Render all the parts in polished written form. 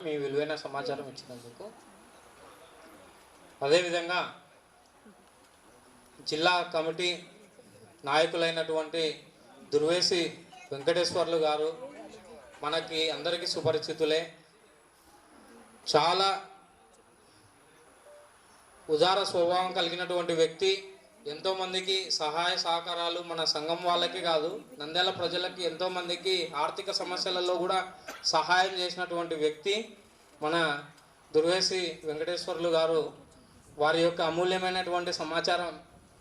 మీ విలువైన సమాచారం ఇచ్చినందుకు. అదేవిధంగా జిల్లా కమిటీ నాయకులైనటువంటి దుర్వేసి వెంకటేశ్వర్లు గారు మనకి అందరికీ సుపరిచితులే. చాలా ఉదార స్వభావం కలిగినటువంటి వ్యక్తి. ఎంతోమందికి సహాయ సహకారాలు మన సంఘం వాళ్ళకి కాదు, నంద్యాల ప్రజలకి ఎంతోమందికి ఆర్థిక సమస్యలలో కూడా సహాయం చేసినటువంటి వ్యక్తి మన దుర్వేసి వెంకటేశ్వర్లు గారు. వారి యొక్క అమూల్యమైనటువంటి సమాచారం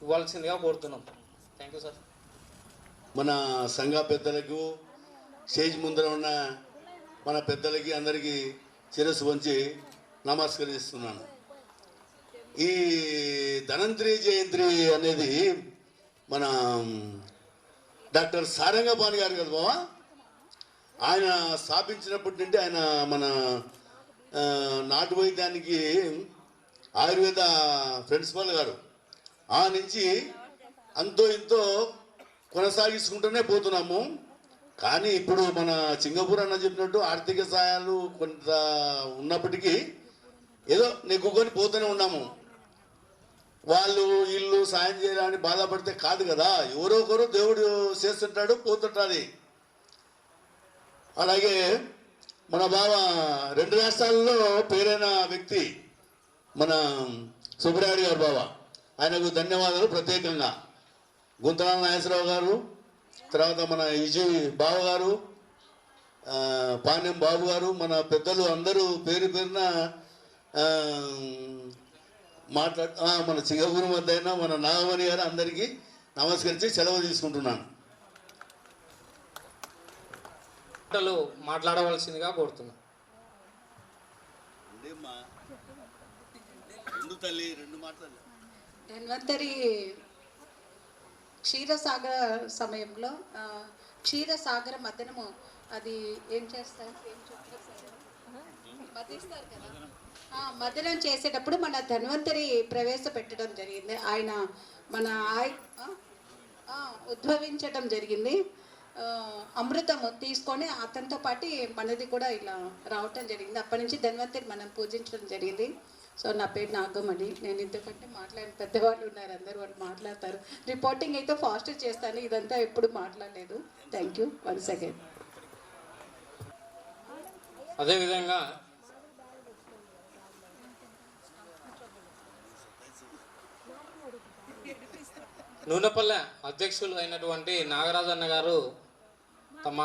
ఇవ్వాల్సిందిగా కోరుతున్నాం. Thank you sir. మన సంఘ పెద్దలకు, స్టేజ్ ముందర ఉన్న మన పెద్దలకి అందరికీ శిరస్సు వంచి నమస్కరిస్తున్నాను. ఈ ధనంత్రి జయంతి అనేది మన డాక్టర్ సారంగపాణి గారు కదా బావా, ఆయన స్థాపించినప్పటి నుండి ఆయన మన నాటు వైద్యానికి ఆయుర్వేద ప్రిన్సిపల్ గారు ఆ నుంచి అంతో ఇంతో కొనసాగించుకుంటూనే పోతున్నాము. కానీ ఇప్పుడు మన సింగపూర్ అన్న చెప్పినట్టు ఆర్థిక సహాయాలు కొంత ఉన్నప్పటికీ ఏదో నెగ్గుకొని పోతూనే ఉన్నాము. వాళ్ళు వీళ్ళు సాయం చేయాలని బాధపడితే కాదు కదా, ఎవరో ఒకరు దేవుడు చేస్తుంటాడు, పోతుంటాడు. అలాగే మన బావ 2 రాష్ట్రాల్లో పేరైన వ్యక్తి మన సుబ్బరాయుడు గారు బావ, ఆయనకు ధన్యవాదాలు ప్రత్యేకంగా. గుంతనాల నాగేశ్వరరావు గారు, తర్వాత మన విజి బావ గారు, పాణ్యం బాబు గారు, మన పెద్దలు అందరూ పేరు పేరున మన సింగపూర్ మధ్య అయినా మన నాగమణి గారు అందరికీ నమస్కరించి సెలవు తీసుకుంటున్నాను. మాట్లాడవలసిందిగా కోరుతున్నాను. ధన్వంతరి క్షీరసాగర సమయంలో క్షీరసాగర మదనము అది ఏం చేస్తారు, మదిస్తారు కదా, మదనం చేసేటప్పుడు మన ధన్వంతరి ప్రవేశపెట్టడం జరిగింది. ఆయన మన ఉద్భవించడం జరిగింది. అమృతము తీసుకొని అతనితో పాటు మనది కూడా ఇలా రావటం జరిగింది. అప్పటి నుంచి ధన్వంతరి మనం పూజించడం జరిగింది. సో నా పేరు నాగమణి. నేను ఇంతకంటే మాట్లాడిన పెద్దవాళ్ళు ఉన్నారు, అందరూ వాళ్ళు మాట్లాడతారు. రిపోర్టింగ్ అయితే ఫాస్ట్ చేస్తాను, ఇదంతా ఎప్పుడు మాట్లాడలేదు. Thank you once again. అదేవిధంగా నూనెపల్లె అధ్యక్షులు అయినటువంటి నాగరాజన్న గారు తమ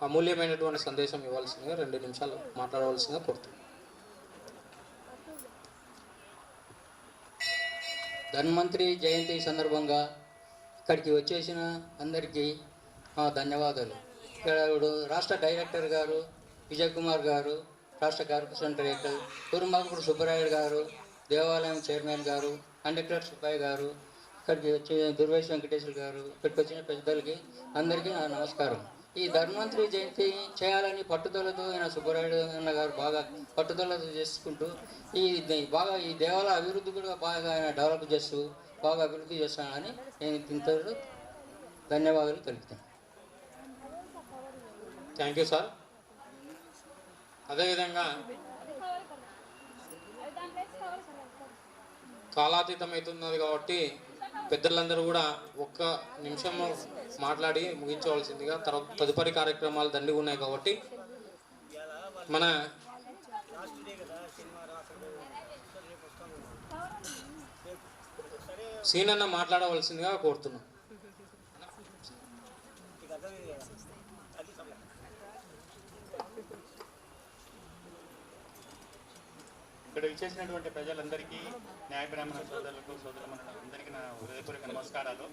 అమూల్యమైనటువంటి సందేశం ఇవ్వాల్సిందిగా 2 నిమిషాలు మాట్లాడవలసిందిగా కోరుతున్నాను. ధన్వంతరి జయంతి సందర్భంగా ఇక్కడికి వచ్చేసిన అందరికీ ధన్యవాదాలు. ఇక్కడ రాష్ట్ర డైరెక్టర్ గారు విజయ్ కుమార్ గారు, రాష్ట్ర కార్పొరేషన్ డైరెక్టర్ కురుమాకుడు సుబ్బరాయుడు గారు, దేవాలయం చైర్మన్ గారు, కండక్టర్ సుబ్బయ్య గారు, ఇక్కడికి వచ్చి దుర్వేశ్ వెంకటేశ్వర గారు, ఇక్కడికి వచ్చిన పెద్దలకి అందరికీ నా నమస్కారం. ఈ ధన్వంతరి జయంతి చేయాలని పట్టుదలతో ఆయన సుబ్బరాయుడు అన్న గారు బాగా పట్టుదలతో చేసుకుంటూ ఈ దేవాలయ అభివృద్ధి కూడా బాగా ఆయన డెవలప్ చేస్తూ బాగా అభివృద్ధి చేస్తానని నేను ఇంత ధన్యవాదాలు తెలుపుతాను. Thank you sir. అదేవిధంగా కాలాతీతమవుతున్నది కాబట్టి పెద్దలందరూ కూడా 1 నిమిషం మాట్లాడి ముగించవలసిందిగా, తదుపరి కార్యక్రమాలు దండిగా ఉన్నాయి కాబట్టి మన సీనన్న మాట్లాడవలసిందిగా కోరుతున్నాం. ఇక్కడ విచ్చేసినటువంటి ప్రజలందరికీ, న్యాయ బ్రాహ్మణ సోదరులకు, సోదరులకు అందరికీ నా హృదయపూర్వక నమస్కారాలు.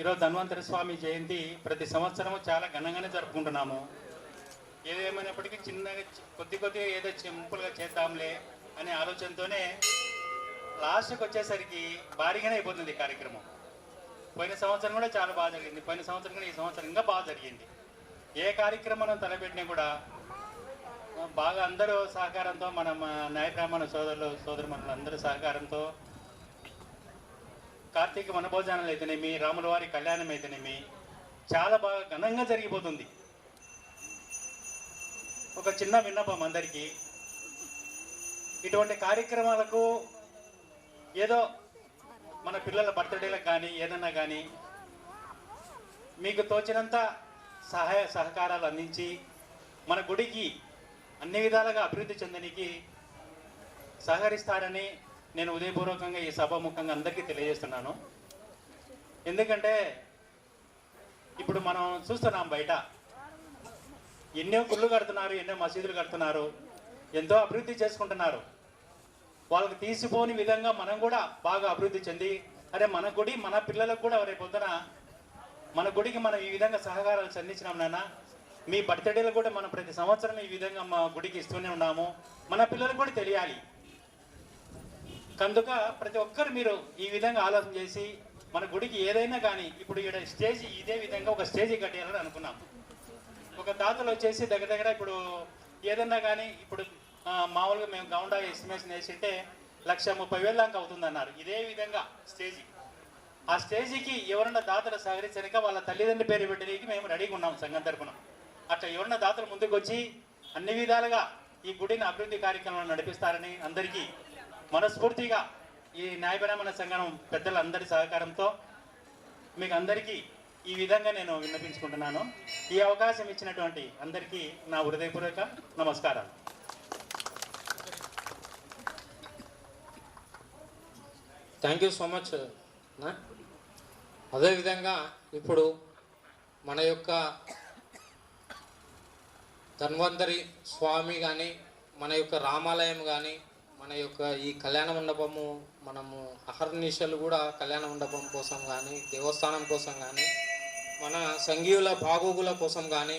ఈరోజు ధన్వంతరి స్వామి జయంతి ప్రతి సంవత్సరము చాలా ఘనంగానే జరుపుకుంటున్నాము. ఏదేమైనప్పటికీ చిన్నగా కొద్దిగా ఏదో సింపుల్గా చేద్దాంలే అనే ఆలోచనతోనే లాస్ట్కి వచ్చేసరికి భారీగానే అయిపోతుంది కార్యక్రమం. పోయిన సంవత్సరం కూడా చాలా బాగా జరిగింది, పోయిన సంవత్సరం కూడా ఈ సంవత్సరం ఇంకా బాగా జరిగింది. ఏ కార్యక్రమం తలపెట్టినా కూడా బాగా అందరూ సహకారంతో, మన న్యాయ బ్రాహ్మణ సోదరుమణులు అందరూ సహకారంతో కార్తీక వనభోజనాలు అయితేనేమి, రాముల వారి కళ్యాణం అయితేనేమి చాలా బాగా ఘనంగా జరిగిపోతుంది. ఒక చిన్న విన్నపం అందరికీ, ఇటువంటి కార్యక్రమాలకు ఏదో మన పిల్లల బర్త్డేలకు కానీ ఏదన్నా కానీ మీకు తోచినంత సహాయ సహకారాలు అందించి మన గుడికి అన్ని విధాలుగా అభివృద్ధి చెందడానికి సహకరిస్తారని నేను ఉదయపూర్వకంగా ఈ సభాముఖంగా అందరికీ తెలియజేస్తున్నాను. ఎందుకంటే ఇప్పుడు మనం చూస్తున్నాం బయట ఎన్నో గుళ్ళు కడుతున్నారు, ఎన్నో మసీదులు కడుతున్నారు, ఎంతో అభివృద్ధి చేసుకుంటున్నారు. వాళ్ళకి తీసిపోని విధంగా మనం కూడా బాగా అభివృద్ధి చెంది, అరే మన గుడి మన పిల్లలకు కూడా రేపు పొద్దున మన గుడికి మనం ఈ విధంగా సహకారాలు అందించినాం నాన్న, మీ బర్త్డేలు కూడా మనం ప్రతి సంవత్సరం ఈ విధంగా మా గుడికి ఇస్తూనే ఉన్నాము, మన పిల్లలకు కూడా తెలియాలి. కనుక ప్రతి ఒక్కరు మీరు ఈ విధంగా ఆలోచన చేసి మన గుడికి ఏదైనా కానీ ఇప్పుడు ఇక్కడ స్టేజ్ ఇదే విధంగా ఒక స్టేజ్ కట్టేయాలని అనుకున్నాం. ఒక దాతలు వచ్చేసి దగ్గర దగ్గర ఇప్పుడు ఏదన్నా కానీ ఇప్పుడు మామూలుగా మేము గౌండా ఎస్టిమేషన్ వేసింటే 1,30,000 దాకా అవుతుందన్నారు. ఇదే విధంగా స్టేజీ, ఆ స్టేజీకి ఎవరన్నా దాతలు సహకరించక వాళ్ళ తల్లిదండ్రుల పేరు పెట్టడానికి మేము రెడీగా ఉన్నాం సంఘం తరఫున. అట్లా ఎవరన్నా దాతలు ముందుకు వచ్చి అన్ని విధాలుగా ఈ గుడిని అభివృద్ధి కార్యక్రమాలు నడిపిస్తారని అందరికీ మనస్ఫూర్తిగా ఈ న్యాయపరమైన సంఘం పెద్దలందరి సహకారంతో మీకు అందరికీ ఈ విధంగా నేను విన్నపించుకుంటున్నాను. ఈ అవకాశం ఇచ్చినటువంటి అందరికీ నా హృదయపూర్వక నమస్కారాలు. Thank you so much. అదేవిధంగా ఇప్పుడు మన యొక్క ధన్వంతరి స్వామి కానీ, మన యొక్క రామాలయం కానీ, మన యొక్క ఈ కళ్యాణ మండపము, మనము అహర్నిశలు కూడా కళ్యాణ మండపం కోసం కానీ, దేవస్థానం కోసం కానీ, మన సంఘీయుల బాగోగుల కోసం కానీ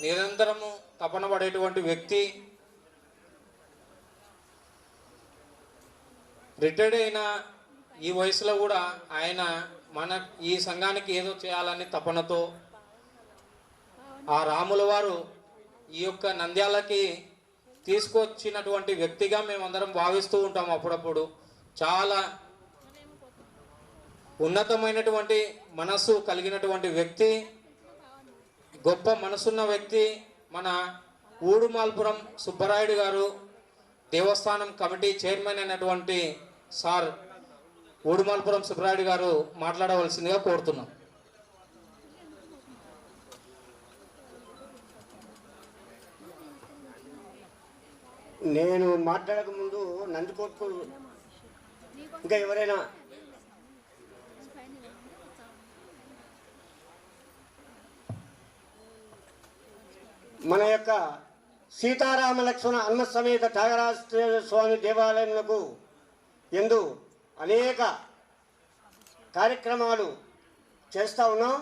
నిరంతరము తపన పడేటువంటి వ్యక్తి. రిటైర్డ్ అయిన ఈ వయసులో కూడా ఆయన మన ఈ సంఘానికి ఏదో చేయాలని తపనతో ఆ రాముల వారు ఈ యొక్క నంద్యాలకి తీసుకొచ్చినటువంటి వ్యక్తిగా మేమందరం భావిస్తూ ఉంటాం. అప్పుడప్పుడు చాలా ఉన్నతమైనటువంటి మనస్సు కలిగినటువంటి వ్యక్తి, గొప్ప మనసున్న వ్యక్తి మన ఊడుమాల్పురం సుబ్బరాయుడు గారు, దేవస్థానం కమిటీ చైర్మన్ అయినటువంటి సార్ ఊడుమాల్పురం సుబ్బరాయుడు గారు మాట్లాడవలసిందిగా కోరుతున్నాం. నేను మాట్లాడక ముందు నందికొట్టు ఇంకా ఎవరైనా మన యొక్క సీతారామ లక్ష్మణ హనుమ సమేత త్యాగరాజ స్వామి దేవాలయములకు ఎందు అనేక కార్యక్రమాలు చేస్తూ ఉన్నాం.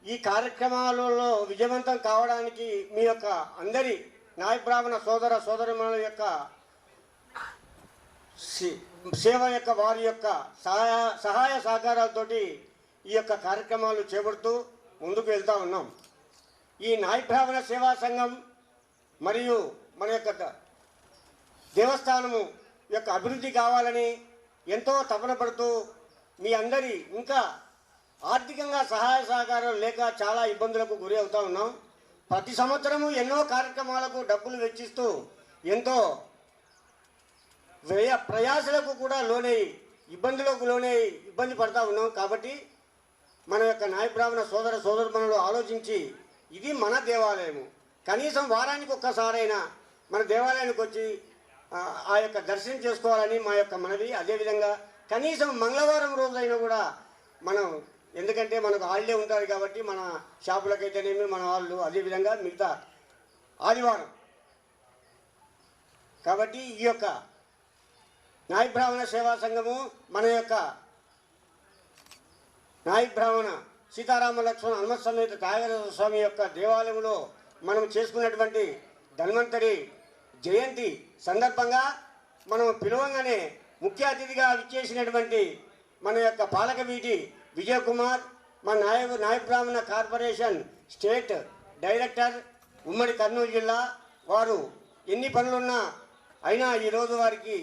ఈ కార్యక్రమాలలో విజయవంతం కావడానికి మీ యొక్క అందరి నాయ బ్రాహ్మణ సోదర సోదరిమణుల యొక్క సేవ యొక్క వారి యొక్క సహాయ సహకారాలతోటి ఈ యొక్క కార్యక్రమాలు చేపడుతూ ముందుకు వెళ్తూ ఉన్నాం. ఈ నాయ బ్రాహ్మణ సేవా సంఘం మరియు మన యొక్క దేవస్థానము యొక్క అభివృద్ధి కావాలని ఎంతో తపన పడుతూ మీ అందరి ఇంకా ఆర్థికంగా సహాయ సహకారాలు లేక చాలా ఇబ్బందులకు గురి అవుతూ ఉన్నాం. ప్రతి సంవత్సరము ఎన్నో కార్యక్రమాలకు డబ్బులు వెచ్చిస్తూ ఎంతో ప్రయాసలకు కూడా లోనై ఇబ్బంది పడతా ఉన్నాం. కాబట్టి మన యొక్క నాయ బ్రాహ్మణ సోదర సోదరుమణులు ఆలోచించి ఇది మన దేవాలయము, కనీసం వారానికి ఒక్కసారైనా మన దేవాలయానికి వచ్చి ఆ యొక్క దర్శనం చేసుకోవాలని మా యొక్క మనవి. అదేవిధంగా కనీసం మంగళవారం రోజైనా కూడా మనం, ఎందుకంటే మనకు హాలిడే ఉంటుంది కాబట్టి మన షాపులకైతేనేమి మన వాళ్ళు, అదేవిధంగా మిగతా ఆదివారం కాబట్టి ఈ యొక్క నాయ బ్రాహ్మణ సేవా సంఘము మన యొక్క నాయ బ్రాహ్మణ సీతారామ లక్ష్మణ హనుమ సమేత త్యాగరాజ స్వామి యొక్క దేవాలయంలో మనం చేసుకున్నటువంటి ధన్వంతరి జయంతి సందర్భంగా మనం పిలవంగానే ముఖ్య అతిథిగా విచ్చేసినటువంటి మన యొక్క పాలక వీటి విజయ్ కుమార్, మన నాయ బ్రాహ్మణ కార్పొరేషన్ స్టేట్ డైరెక్టర్, ఉమ్మడి కర్నూలు జిల్లా వారు ఎన్ని పనులున్నా అయినా ఈరోజు వారికి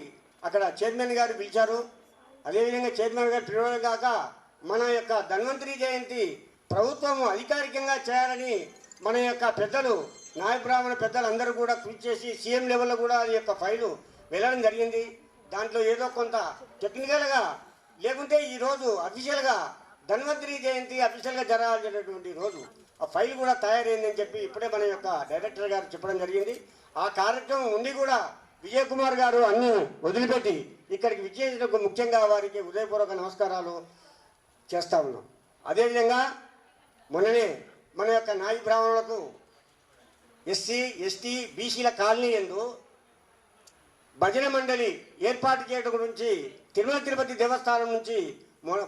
అక్కడ చైర్మన్ గారు పిలిచారు. అదేవిధంగా చైర్మన్ గారు పిలవడం కాక మన యొక్క ధన్వంతరి జయంతి ప్రభుత్వము అధికారికంగా చేయాలని మన యొక్క పెద్దలు నాయ బ్రాహ్మణ పెద్దలందరూ కూడా కృషి చేసి సీఎం లెవెల్లో కూడా ఈ యొక్క ఫైలు వెళ్ళడం జరిగింది. దాంట్లో ఏదో కొంత టెక్నికల్గా లేకుంటే ఈరోజు అఫీషియల్గా ధన్వంతరి జయంతి అఫీషియల్గా జరగాల్సినటువంటి రోజు ఆ ఫైల్ కూడా తయారైందని చెప్పి ఇప్పుడే మన యొక్క డైరెక్టర్ గారు చెప్పడం జరిగింది. ఆ కార్యక్రమం ఉండి కూడా విజయ్ కుమార్ గారు అన్నీ వదిలిపెట్టి ఇక్కడికి విచ్చేసినందుకు ముఖ్యంగా వారికి హృదయపూర్వక నమస్కారాలు చేస్తా ఉన్నాం. అదేవిధంగా మొన్ననే మన యొక్క నాయి బ్రాహ్మణులకు ఎస్సీ ఎస్టీ బీసీల కాలనీ యందు భజన మండలి ఏర్పాటు చేయడం గురించి తిరుమల తిరుపతి దేవస్థానం నుంచి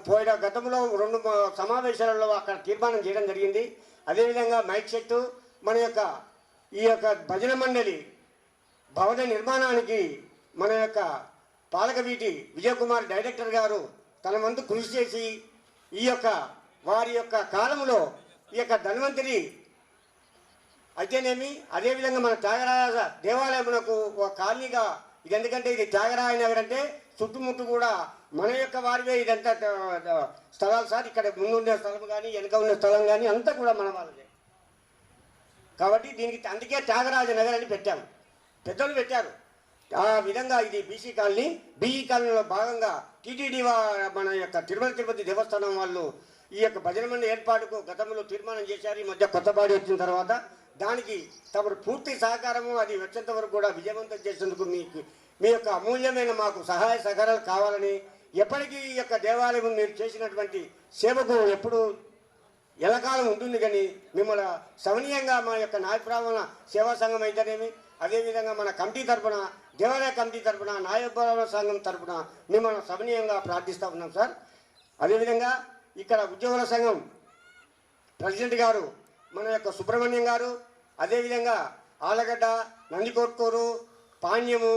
పోయిన గతంలో 2 సమావేశాలలో అక్కడ తీర్మానం చేయడం జరిగింది. అదేవిధంగా మైక్ సెట్టు మన యొక్క ఈ యొక్క భజన మండలి భవన నిర్మాణానికి మన యొక్క పాలకవీటి విజయకుమార్ డైరెక్టర్ గారు తన వంతు కృషి చేసి ఈ యొక్క వారి యొక్క కాలంలో ఈ యొక్క ధన్వంతరి అయితేనేమి అదేవిధంగా మన త్యాగరాజ దేవాలయమునకు ఒక కాలనీగా ఇది, ఎందుకంటే ఇది త్యాగరాయ నగర్ అంటే చుట్టుముట్టు కూడా మన యొక్క వారివే ఇదంతా స్థలాలు సార్. ఇక్కడ ముందుండే స్థలం కానీ వెనక ఉన్న స్థలం కానీ అంతా కూడా మన వాళ్ళదే. కాబట్టి దీనికి అందుకే త్యాగరాజ నగర్ అని పెట్టాము, పెద్దలు పెట్టారు. ఆ విధంగా ఇది బీసీ కాలనీ. బీఈ కాలనీలో భాగంగా టీటీడీ మన యొక్క తిరుమల తిరుపతి దేవస్థానం వాళ్ళు ఈ యొక్క భజన మండలి ఏర్పాటుకు గతంలో తీర్మానం చేశారు. ఈ మధ్య కొత్త బాడీ వచ్చిన తర్వాత దానికి తమరు పూర్తి సహకారము అది వచ్చేంత వరకు కూడా విజయవంతం చేసేందుకు మీ యొక్క అమూల్యమైన మాకు సహాయ సహకారాలు కావాలని, ఎప్పటికీ ఈ యొక్క దేవాలయం మీరు చేసినటువంటి సేవకు ఎప్పుడు ఎలకాలం ఉంటుంది కానీ మిమ్మల్ని సమనీయంగా మా యొక్క నాయ బ్రాహ్మణ సేవా సంఘం అయితేనేమి అదేవిధంగా మన కమిటీ తరఫున దేవాలయ కమిటీ తరఫున నాయ బ్రాహ్మణ సంఘం తరఫున మిమ్మల్ని సమనీయంగా ప్రార్థిస్తూ ఉన్నాం సార్. అదేవిధంగా ఇక్కడ ఉద్యోగుల సంఘం ప్రెసిడెంట్ గారు మన యొక్క సుబ్రహ్మణ్యం గారు, అదేవిధంగా ఆలగడ్డ, నందికొట్కూరు, పాణ్యము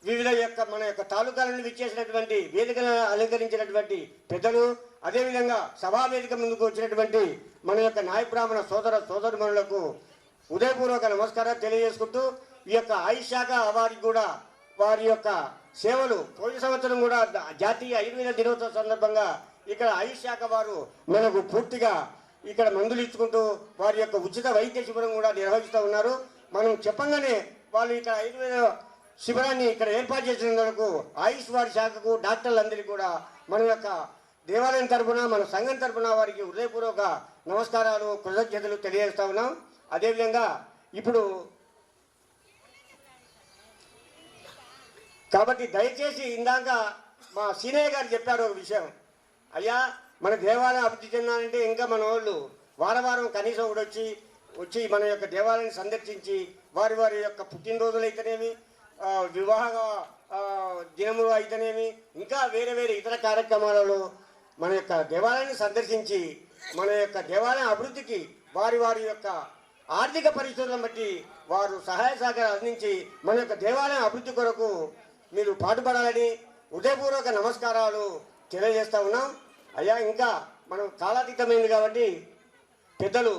వివిధ యొక్క మన యొక్క తాలూకాల నుండి విచ్చేసినటువంటి వేదికను అలంకరించినటువంటి పెద్దలు, అదేవిధంగా సభా వేదిక ముందుకు వచ్చినటువంటి మన యొక్క నాయ బ్రాహ్మణ సోదరుమణులకు ఉదయపూర్వక నమస్కారాలు తెలియజేసుకుంటూ ఈ యొక్క ఆయుష్ శాఖ వారికి కూడా వారి యొక్క సేవలు పోయిన సంవత్సరం కూడా జాతీయ ఆయుర్వేద దినోత్సవ సందర్భంగా ఇక్కడ ఆయుష్ శాఖ వారు మనకు పూర్తిగా ఇక్కడ మందులు ఇచ్చుకుంటూ వారి యొక్క ఉచిత వైద్య శిబిరం కూడా నిర్వహిస్తూ ఉన్నారు. మనం చెప్పంగానే వాళ్ళు ఇక్కడ ఆయుర్వేద శిబిరాన్ని ఇక్కడ ఏర్పాటు చేసినందుకు ఆయుష్ వారి శాఖకు డాక్టర్లందరికీ కూడా మన యొక్క దేవాలయం తరఫున మన సంఘం తరఫున వారికి హృదయపూర్వక నమస్కారాలు కృతజ్ఞతలు తెలియజేస్తా ఉన్నాం. అదేవిధంగా ఇప్పుడు కాబట్టి దయచేసి ఇందాక మా సీనయ్య గారు చెప్పారు ఒక విషయం, అయ్యా మన దేవాలయం అభివృద్ధి చెందాలంటే ఇంకా మన వాళ్ళు వారం కనీసం కూడా వచ్చి మన యొక్క దేవాలయాన్ని సందర్శించి వారి యొక్క పుట్టినరోజులు అయితేనేమి వివాహ దినములు అయితేనేమి ఇంకా వేరే ఇతర కార్యక్రమాలలో మన యొక్క దేవాలయాన్ని సందర్శించి మన యొక్క దేవాలయం అభివృద్ధికి వారి యొక్క ఆర్థిక పరిస్థితులను బట్టి వారు సహాయ సహకారాలు అందించి మన యొక్క దేవాలయం అభివృద్ధి కొరకు మీరు పాటుపడాలని హృదయపూర్వక నమస్కారాలు తెలియజేస్తూ ఉన్నాం. అయ్యా ఇంకా మనం కాలాతీతమైంది కాబట్టి పెద్దలు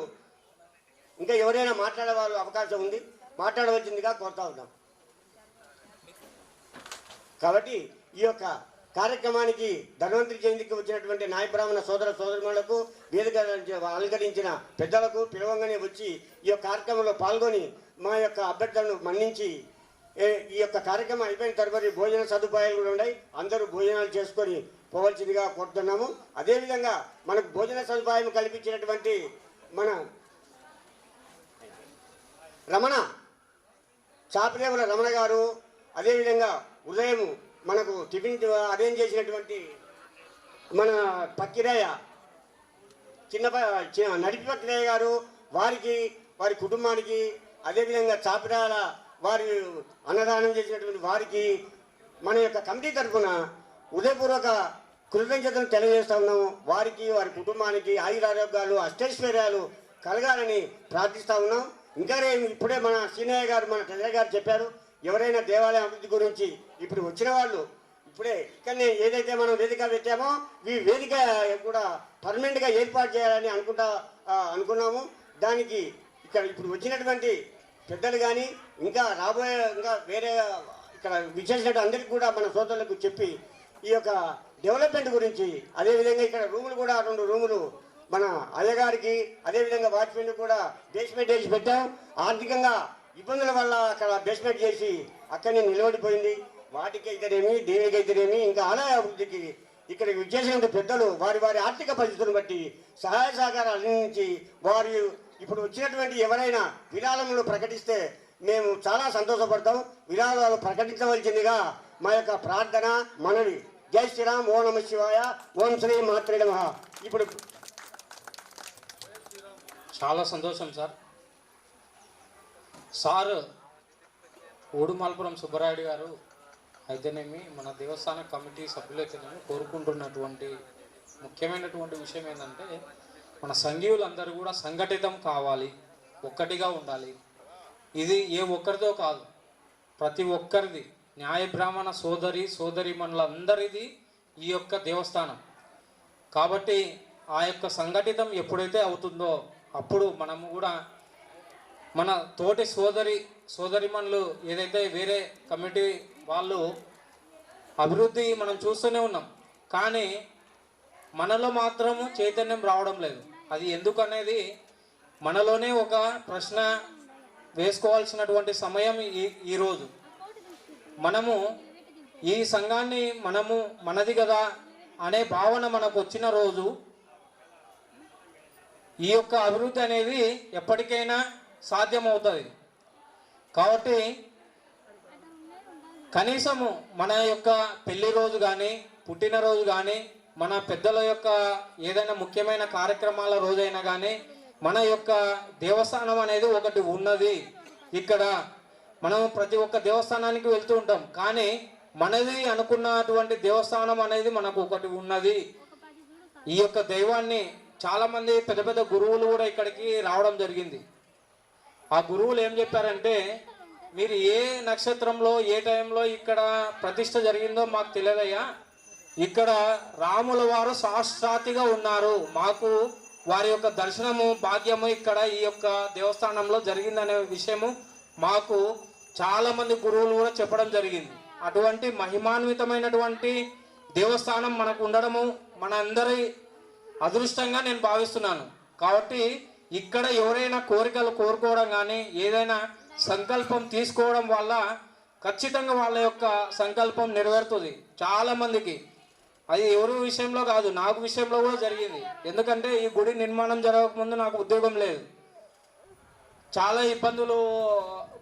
ఇంకా ఎవరైనా మాట్లాడే వాళ్ళు అవకాశం ఉంది, మాట్లాడవలసిందిగా కోరుతా ఉన్నాం. కాబట్టి ఈ యొక్క కార్యక్రమానికి ధన్వంతరి జయంతికి వచ్చినటువంటి నాయ బ్రాహ్మణ సోదరులకు వేదిక అలంకరించిన పెద్దలకు పిలవంగానే వచ్చి ఈ యొక్క కార్యక్రమంలో పాల్గొని మా యొక్క అభ్యర్థులను మన్నించి ఈ యొక్క కార్యక్రమం అయిపోయిన తర్వాత భోజన సదుపాయాలు కూడా ఉన్నాయి, అందరూ భోజనాలు చేసుకొని పోవాల్సిందిగా కోరుతున్నాము. అదేవిధంగా మనకు భోజన సదుపాయం కల్పించినటువంటి మన చాపదేవుల రమణ గారు, అదేవిధంగా ఉదయం మనకు టిఫిన్ అరేంజ్ చేసినటువంటి మన పక్కిరయ్య నడిపి పక్కిరయ్య గారు వారికి వారి కుటుంబానికి, అదేవిధంగా చాపిరాల వారి అన్నదానం చేసినటువంటి వారికి మన యొక్క కమిటీ తరఫున ఉదయపూర్వక కృతజ్ఞతలు తెలియజేస్తా ఉన్నాము. వారికి వారి కుటుంబానికి ఆయురారోగ్యాలు అష్టైశ్వర్యాలు కలగాలని ప్రార్థిస్తూ ఉన్నాం. ఇంకా ఇప్పుడే మన సీనయ్య గారు మన పెద్దయ్య గారు చెప్పారు, ఎవరైనా దేవాలయం అభివృద్ధి గురించి ఇప్పుడు వచ్చిన వాళ్ళు ఇప్పుడే ఇక్కడనే ఏదైతే మనం వేదిక పెట్టామో ఈ వేదిక కూడా పర్మనెంట్గా ఏర్పాటు చేయాలని అనుకున్నాము. దానికి ఇక్కడ ఇప్పుడు వచ్చినటువంటి పెద్దలు కానీ ఇంకా వేరే ఇక్కడ విశేషించిన అందరికీ కూడా మన సోదరులకు చెప్పి ఈ యొక్క డెవలప్మెంట్ గురించి, అదేవిధంగా ఇక్కడ రూములు కూడా 2 రూములు మన అయ్యగారికి అదేవిధంగా వాజ్పేయిని కూడా బేస్మెంట్ వేసి పెట్టాం. ఆర్థికంగా ఇబ్బందుల వల్ల అక్కడ బేస్మెంట్ చేసి అక్కడనే నిలబడిపోయింది. వాటికి అయితేనేమి దేనికి అయితేనేమి ఇంకా ఆలయ అభివృద్ధికి ఇక్కడికి విచ్చేసిన పెద్దలు వారి వారి ఆర్థిక పరిస్థితులను బట్టి సహాయ సహకారాలు అందించి వారు ఇప్పుడు వచ్చినటువంటి ఎవరైనా విరాళములు ప్రకటిస్తే మేము చాలా సంతోషపడతాం. విరాళాలు ప్రకటించవలసిందిగా మా యొక్క ప్రార్థన మనవి. జై శ్రీరామ్. ఓం నమ శివాయ. ఓం శ్రీ మాత్రే నమః. ఇప్పుడు చాలా సంతోషం సార్ ఊడుమాలపురం సుబ్బరాయుడు గారు అయితేనేమి మన దేవస్థాన కమిటీ సభ్యులు అయితేనేమి కోరుకుంటున్నటువంటి ముఖ్యమైనటువంటి విషయం ఏంటంటే మన సంఘీయులందరూ కూడా సంఘటితం కావాలి, ఒక్కటిగా ఉండాలి. ఇది ఏ ఒక్కరిదో కాదు, ప్రతి ఒక్కరిది, న్యాయ బ్రాహ్మణ సోదరీమణులందరిది ఈ యొక్క దేవస్థానం. కాబట్టి ఆ యొక్క సంఘటితం ఎప్పుడైతే అవుతుందో అప్పుడు మనము కూడా మన తోటి సోదరిమణులు ఏదైతే వేరే కమిటీ వాళ్ళు అభివృద్ధి మనం చూస్తూనే ఉన్నాం, కానీ మనలో మాత్రము చైతన్యం రావడం లేదు. అది ఎందుకనేది మనలోనే ఒక ప్రశ్న వేసుకోవాల్సినటువంటి సమయం ఈరోజు. మనము ఈ సంఘాన్ని మనది కదా అనే భావన మనకు వచ్చిన రోజు ఈ యొక్క అభివృద్ధి అనేది ఎప్పటికైనా సాధ్యమవుతుంది. కాబట్టి కనీసము మన యొక్క పెళ్లి రోజు కానీ పుట్టినరోజు కానీ మన పెద్దల యొక్క ఏదైనా ముఖ్యమైన కార్యక్రమాల రోజైనా కానీ మన యొక్క దేవస్థానం అనేది ఒకటి ఉన్నది. ఇక్కడ మనం ప్రతి ఒక్క దేవస్థానానికి వెళ్తూ ఉంటాం, కానీ మనది అనుకున్నటువంటి దేవస్థానం అనేది మనకు ఒకటి ఉన్నది. ఈ యొక్క దైవాన్ని చాలామంది పెద్ద పెద్ద గురువులు కూడా ఇక్కడికి రావడం జరిగింది. ఆ గురువులు ఏం చెప్పారంటే, మీరు ఏ నక్షత్రంలో ఏ టైంలో ఇక్కడ ప్రతిష్ట జరిగిందో మాకు తెలియదయ్యా, ఇక్కడ రాముల వారు సాక్షాత్తుగా ఉన్నారు, మాకు వారి యొక్క దర్శనము భాగ్యము ఇక్కడ ఈ యొక్క దేవస్థానంలో జరిగిందనే విషయము మాకు చాలామంది గురువులు కూడా చెప్పడం జరిగింది. అటువంటి మహిమాన్వితమైనటువంటి దేవస్థానం మనకు ఉండడము మన అందరి అదృష్టంగా నేను భావిస్తున్నాను. కాబట్టి ఇక్కడ ఎవరైనా కోరికలు కోరుకోవడం కానీ ఏదైనా సంకల్పం తీసుకోవడం వల్ల ఖచ్చితంగా వాళ్ళ యొక్క సంకల్పం నెరవేరుతుంది. చాలామందికి అది ఎవరి విషయంలో కాదు, నాకు విషయంలో కూడా జరిగింది. ఎందుకంటే ఈ గుడి నిర్మాణం జరగకముందు నాకు ఉద్యోగం లేదు, చాలా ఇబ్బందులు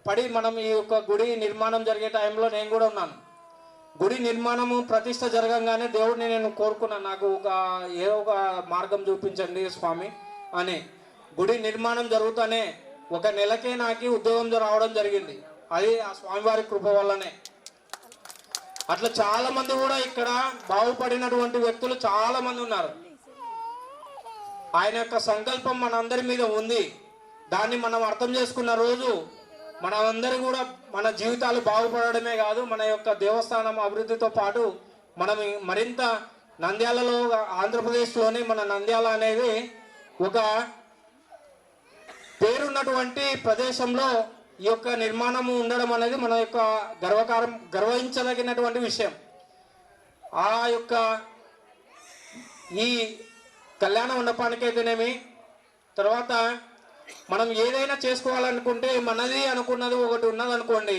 పడి మనం ఈ యొక్క గుడి నిర్మాణం జరిగే టైంలో నేను కూడా ఉన్నాను. గుడి నిర్మాణము ప్రతిష్ట జరగంగానే దేవుడిని నేను కోరుకున్నాను, నాకు ఏదో ఒక మార్గం చూపించండి స్వామి అని. గుడి నిర్మాణం జరుగుతూనే ఒక నెలకే నాకు ఉద్యోగం రావడం జరిగింది. అది ఆ స్వామివారి కృప వల్లనే. అట్లా చాలా మంది కూడా ఇక్కడ బాగుపడినటువంటి వ్యక్తులు చాలా మంది ఉన్నారు. ఆయన యొక్క సంకల్పం మనందరి మీద ఉంది. దాన్ని మనం అర్థం చేసుకున్న రోజు మనమందరూ కూడా మన జీవితాలు బాగుపడడమే కాదు, మన యొక్క దేవస్థానం అభివృద్ధితో పాటు మనం మరింత నంద్యాలలో, ఆంధ్రప్రదేశ్లోని మన నంద్యాల అనేది ఒక పేరున్నటువంటి ప్రదేశంలో ఈ యొక్క నిర్మాణము ఉండడం అనేది మన యొక్క గర్వించదగినటువంటి విషయం. ఆ యొక్క ఈ కళ్యాణ మండపానికైతేనేమి, తర్వాత మనం ఏదైనా చేసుకోవాలనుకుంటే మనది అనుకున్నది ఒకటి ఉన్నది అనుకోండి,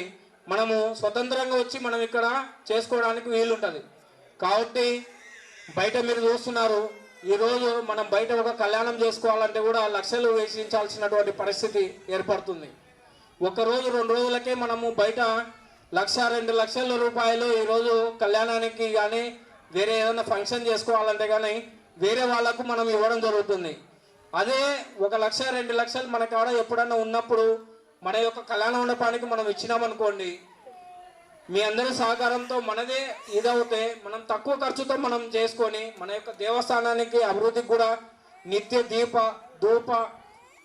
మనము స్వతంత్రంగా వచ్చి మనం ఇక్కడ చేసుకోవడానికి వీలుంటుంది. కాబట్టి బయట మీరు చూస్తున్నారు, ఈరోజు మనం బయట ఒక కళ్యాణం చేసుకోవాలంటే కూడా లక్షలు వెచ్చించాల్సినటువంటి పరిస్థితి ఏర్పడుతుంది. ఒకరోజు 2 రోజులకే మనము బయట 1-2 లక్షల రూపాయలు ఈరోజు కళ్యాణానికి కానీ వేరే ఏదైనా ఫంక్షన్ చేసుకోవాలంటే కానీ వేరే వాళ్ళకు మనం ఇవ్వడం జరుగుతుంది. అదే 1 లక్ష 2 లక్షలు మన కాడ ఎప్పుడన్నా ఉన్నప్పుడు మన యొక్క కళ్యాణ మండపానికి మనం ఇచ్చినామనుకోండి, మీ అందరి సహకారంతో మనదే ఇదవుతే మనం తక్కువ ఖర్చుతో మనం చేసుకొని మన యొక్క దేవస్థానానికి అభివృద్ధికి కూడా నిత్య ధూప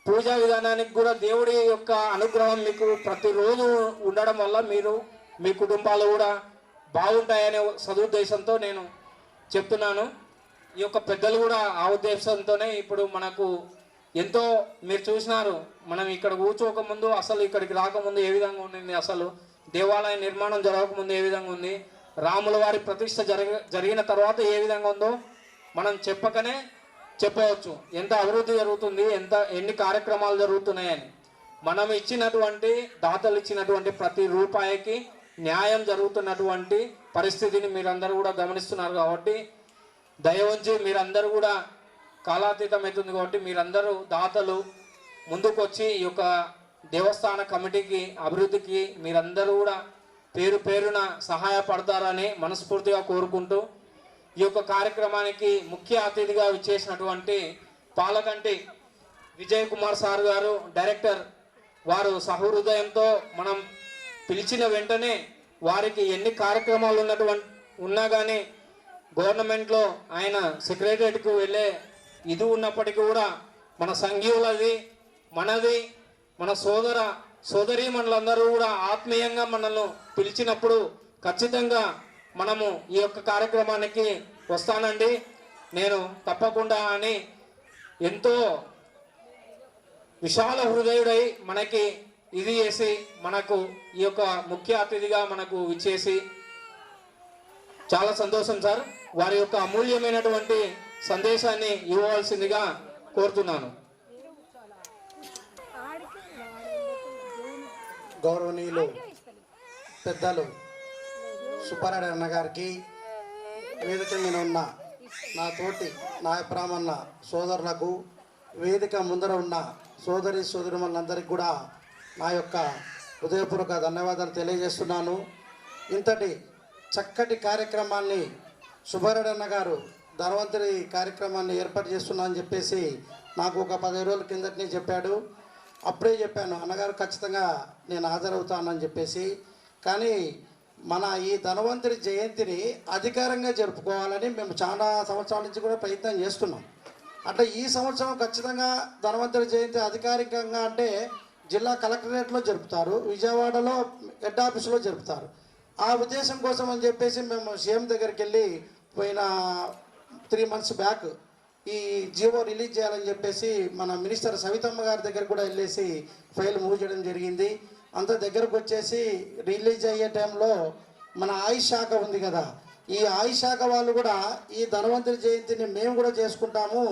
పూజా విధానానికి కూడా దేవుడి యొక్క అనుగ్రహం మీకు ప్రతిరోజు ఉండడం వల్ల మీరు మీ కుటుంబాలు కూడా బాగుంటాయనే సదుద్దేశంతో నేను చెప్తున్నాను. ఈ యొక్క పెద్దలు కూడా ఆ ఉద్దేశంతోనే ఇప్పుడు మనకు ఎంతో మీరు చూసినారు, మనం ఇక్కడ కూర్చోకముందు అసలు ఇక్కడికి రాకముందు ఏ విధంగా ఉండింది, అసలు దేవాలయ నిర్మాణం జరగకముందు ఏ విధంగా ఉంది, రాముల వారి ప్రతిష్ట జరిగిన తర్వాత ఏ విధంగా ఉందో మనం చెప్పకనే చెప్పవచ్చు ఎంత అభివృద్ధి జరుగుతుంది, ఎన్ని కార్యక్రమాలు జరుగుతున్నాయని. మనం ఇచ్చినటువంటి దాతలు ఇచ్చినటువంటి ప్రతి రూపాయికి న్యాయం జరుగుతున్నటువంటి పరిస్థితిని మీరందరూ కూడా గమనిస్తున్నారు. కాబట్టి దయవంచి మీరందరూ కూడా కాలాతీతం అవుతుంది కాబట్టి మీరందరూ దాతలు ముందుకొచ్చి ఈ యొక్క దేవస్థాన కమిటీకి అభివృద్ధికి మీరందరూ కూడా పేరు పేరున సహాయపడతారని మనస్ఫూర్తిగా కోరుకుంటూ ఈ యొక్క కార్యక్రమానికి ముఖ్య అతిథిగా విచ్చేసినటువంటి పాలకంటి విజయ్ కుమార్ సార్ గారు డైరెక్టర్, వారు సహృదయంతో మనం పిలిచిన వెంటనే వారికి ఎన్ని కార్యక్రమాలు ఉన్నా కానీ గవర్నమెంట్లో ఆయన సెక్రటరియట్కు వెళ్ళే ఇది ఉన్నప్పటికీ కూడా మన సంఘీయులది మనది మన సోదరీమణులందరూ కూడా ఆత్మీయంగా మనల్ని పిలిచినప్పుడు ఖచ్చితంగా మనము ఈ యొక్క కార్యక్రమానికి వస్తానండి నేను తప్పకుండా అని ఎంతో విశాల హృదయుడై మనకి ఇది చేసి మనకు ఈ యొక్క ముఖ్య అతిథిగా మనకు ఇచ్చేసి చాలా సంతోషం సార్. వారి యొక్క అమూల్యమైనటువంటి సందేశాన్ని ఇవ్వవలసిందిగా కోరుతున్నాను. గౌరవనీయులు పెద్దలు సుబ్బారెడ్డి అన్న గారికి, వేదిక మీద ఉన్న నా తోటి నాయబ్రాహ్మణ సోదరులకు, వేదిక ముందర ఉన్న సోదరులందరికీ కూడా నా యొక్క హృదయపూర్వక ధన్యవాదాలు తెలియజేస్తున్నాను. ఇంతటి చక్కటి కార్యక్రమాన్ని సుబ్బారెడ్డి అన్న గారు ధన్వంతరి కార్యక్రమాన్ని ఏర్పాటు చేస్తున్నా అని చెప్పేసి నాకు ఒక 15 రోజుల కిందటనే చెప్పాడు. అప్పుడే చెప్పాను అన్నగారు ఖచ్చితంగా నేను హాజరవుతానని చెప్పేసి. కానీ మన ఈ ధన్వంతరి జయంతిని అధికారంగా జరుపుకోవాలని మేము చాలా సంవత్సరాల నుంచి కూడా ప్రయత్నం చేస్తున్నాం. అట్లా ఈ సంవత్సరం ఖచ్చితంగా ధన్వంతరి జయంతి అధికారికంగా అంటే జిల్లా కలెక్టరేట్లో జరుపుతారు, విజయవాడలో హెడ్ ఆఫీసులో జరుపుతారు. ఆ ఉద్దేశం కోసం అని చెప్పేసి మేము సీఎం దగ్గరికి వెళ్ళి పోయిన 3 months బ్యాక్ ఈ జీవో రిలీజ్ చేయాలని చెప్పేసి మన మినిస్టర్ సవితమ్మ గారి దగ్గర కూడా వెళ్ళేసి ఫైల్ మూవ్ చేయడం జరిగింది. అంత దగ్గరకు వచ్చేసి రిలీజ్ అయ్యే టైంలో మన ఆయుష్ శాఖ ఉంది కదా, ఈ ఆయుష్ శాఖ వాళ్ళు కూడా ఈ ధన్వంతరి జయంతిని మేము కూడా చేసుకుంటాము,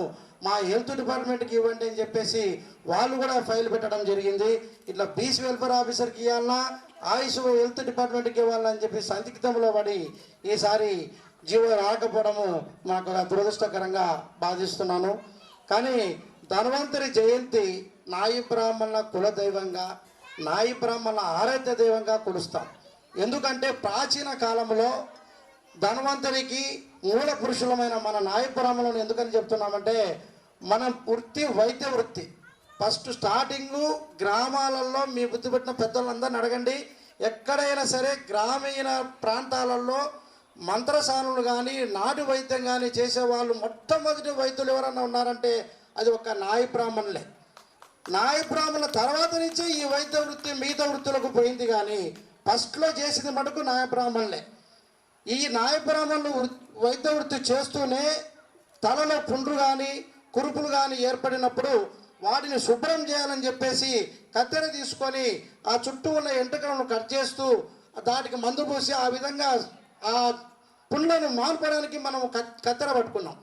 మా హెల్త్ డిపార్ట్మెంట్కి ఇవ్వండి అని చెప్పేసి వాళ్ళు కూడా ఫైల్ పెట్టడం జరిగింది. ఇట్లా బీసీ వెల్ఫేర్ ఆఫీసర్కి ఇవ్వాలన్నా ఆయుష్ హెల్త్ డిపార్ట్మెంట్కి ఇవ్వాలని చెప్పి సందిగ్ధంలో పడి ఈసారి జీవో రాకపోవడము మాకు దురదృష్టకరంగా బాధిస్తున్నాను. కానీ ధన్వంతరి జయంతి నాయి బ్రాహ్మణుల కులదైవంగా, నాయి బ్రాహ్మణుల ఆరాధ్య దైవంగా కొలుస్తాం. ఎందుకంటే ప్రాచీన కాలంలో ధన్వంతరికి మూల పురుషులమైన మన నాయి బ్రాహ్మణులను ఎందుకని చెప్తున్నామంటే, మన వృత్తి వైద్య వృత్తి. ఫస్ట్ స్టార్టింగు గ్రామాలలో మీ బుద్ధి పెట్టిన పెద్దలందరిని అడగండి, ఎక్కడైనా సరే గ్రామీణ ప్రాంతాలలో మంత్రసానులు కానీ నాటు వైద్యం కానీ చేసేవాళ్ళు మొట్టమొదటి వైద్యులు ఎవరన్నా ఉన్నారంటే అది ఒక నాయి బ్రాహ్మణులే. నాయి బ్రాహ్మణుల తర్వాత నుంచే ఈ వైద్య వృత్తి మిగతా వృత్తులకు పోయింది, కానీ ఫస్ట్లో చేసింది మటుకు నాయ బ్రాహ్మణులే. ఈ నాయ బ్రాహ్మణులు వైద్య వృత్తి చేస్తూనే తలలో పుండ్రు కానీ కురుపులు కానీ ఏర్పడినప్పుడు వాటిని శుభ్రం చేయాలని చెప్పేసి కత్తెర తీసుకొని ఆ చుట్టూ ఉన్న ఎంట్రుకలను కట్ చేస్తూ దాటికి మందు పోసి ఆ విధంగా ఆ పుండ్లను మాన్పడానికి మనం కత్తెర పట్టుకున్నాం.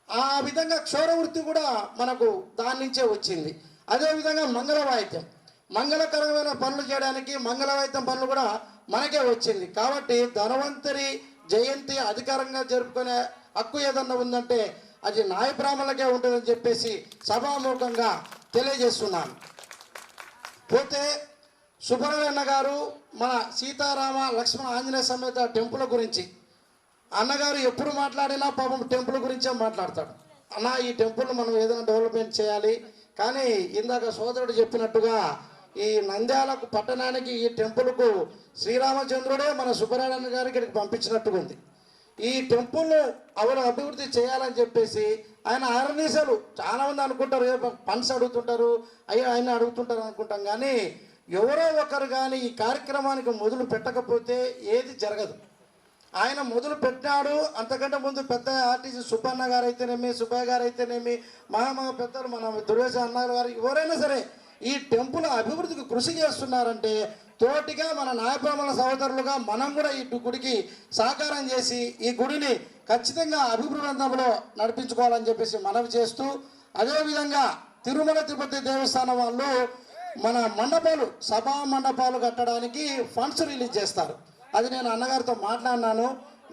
ఆ విధంగా క్షౌర వృత్తి కూడా మనకు దాని నుంచే వచ్చింది. అదేవిధంగా మంగళ వాయిద్యం, మంగళకరమైన పనులు చేయడానికి మంగళ వాయిద్యం పనులు కూడా మనకే వచ్చింది. కాబట్టి ధన్వంతరి జయంతి అధికారంగా జరుపుకునే హక్కు ఏదన్నా ఉందంటే అది నాయ బ్రాహ్మణులకే ఉంటుందని చెప్పేసి సభాముఖంగా తెలియజేస్తున్నాను. పోతే సుబ్రహ్మణ్య గారు మన సీతారామ లక్ష్మణ ఆంజనేయ సమేత టెంపుల్ గురించి అన్నగారు ఎప్పుడు మాట్లాడినా పాపం టెంపుల్ గురించే మాట్లాడతాడు. అన్న ఈ టెంపుల్ మనం ఏదైనా డెవలప్మెంట్ చేయాలి, కానీ ఇందాక సోదరుడు చెప్పినట్టుగా ఈ నంద్యాలకు పట్టణానికి ఈ టెంపుల్కు శ్రీరామచంద్రుడే మన సుబ్రహ్మణ్య గారికి ఇక్కడికి పంపించినట్టుగా ఉంది. ఈ టెంపుల్ అభివృద్ధి చేయాలని చెప్పేసి ఆయన ఆర్గనైజర్లు చాలామంది అనుకుంటారు, ఫండ్స్ అడుగుతుంటారు, ఆయన అడుగుతుంటారు అనుకుంటాం. కానీ ఎవరో ఒకరు కానీ ఈ కార్యక్రమానికి మొదలు పెట్టకపోతే ఏది జరగదు. ఆయన మొదలు పెట్టాడు. అంతకంటే ముందు పెద్ద ఆర్టిస్ట్ సుబ్బన్న గారు అయితేనేమి, సుబ్బయ్య గారు అయితేనేమి, మహామహా పెద్దలు మన దుర్వేశ అన్నారు గారు, ఎవరైనా సరే ఈ టెంపుల్ అభివృద్ధికి కృషి చేస్తున్నారంటే తోటిగా మన నాయబ్రాహ్మణ సహోదరులుగా మనం కూడా ఈ గుడికి సహకారం చేసి ఈ గుడిని ఖచ్చితంగా అభివృద్ధిలో నడిపించుకోవాలని చెప్పేసి మనవి చేస్తూ, అదేవిధంగా తిరుమల తిరుపతి దేవస్థానం వాళ్ళు మన మండపాలు, సభా మండపాలు కట్టడానికి ఫండ్స్ రిలీజ్ చేస్తారు. అది నేను అన్నగారితో మాట్లాడినాను.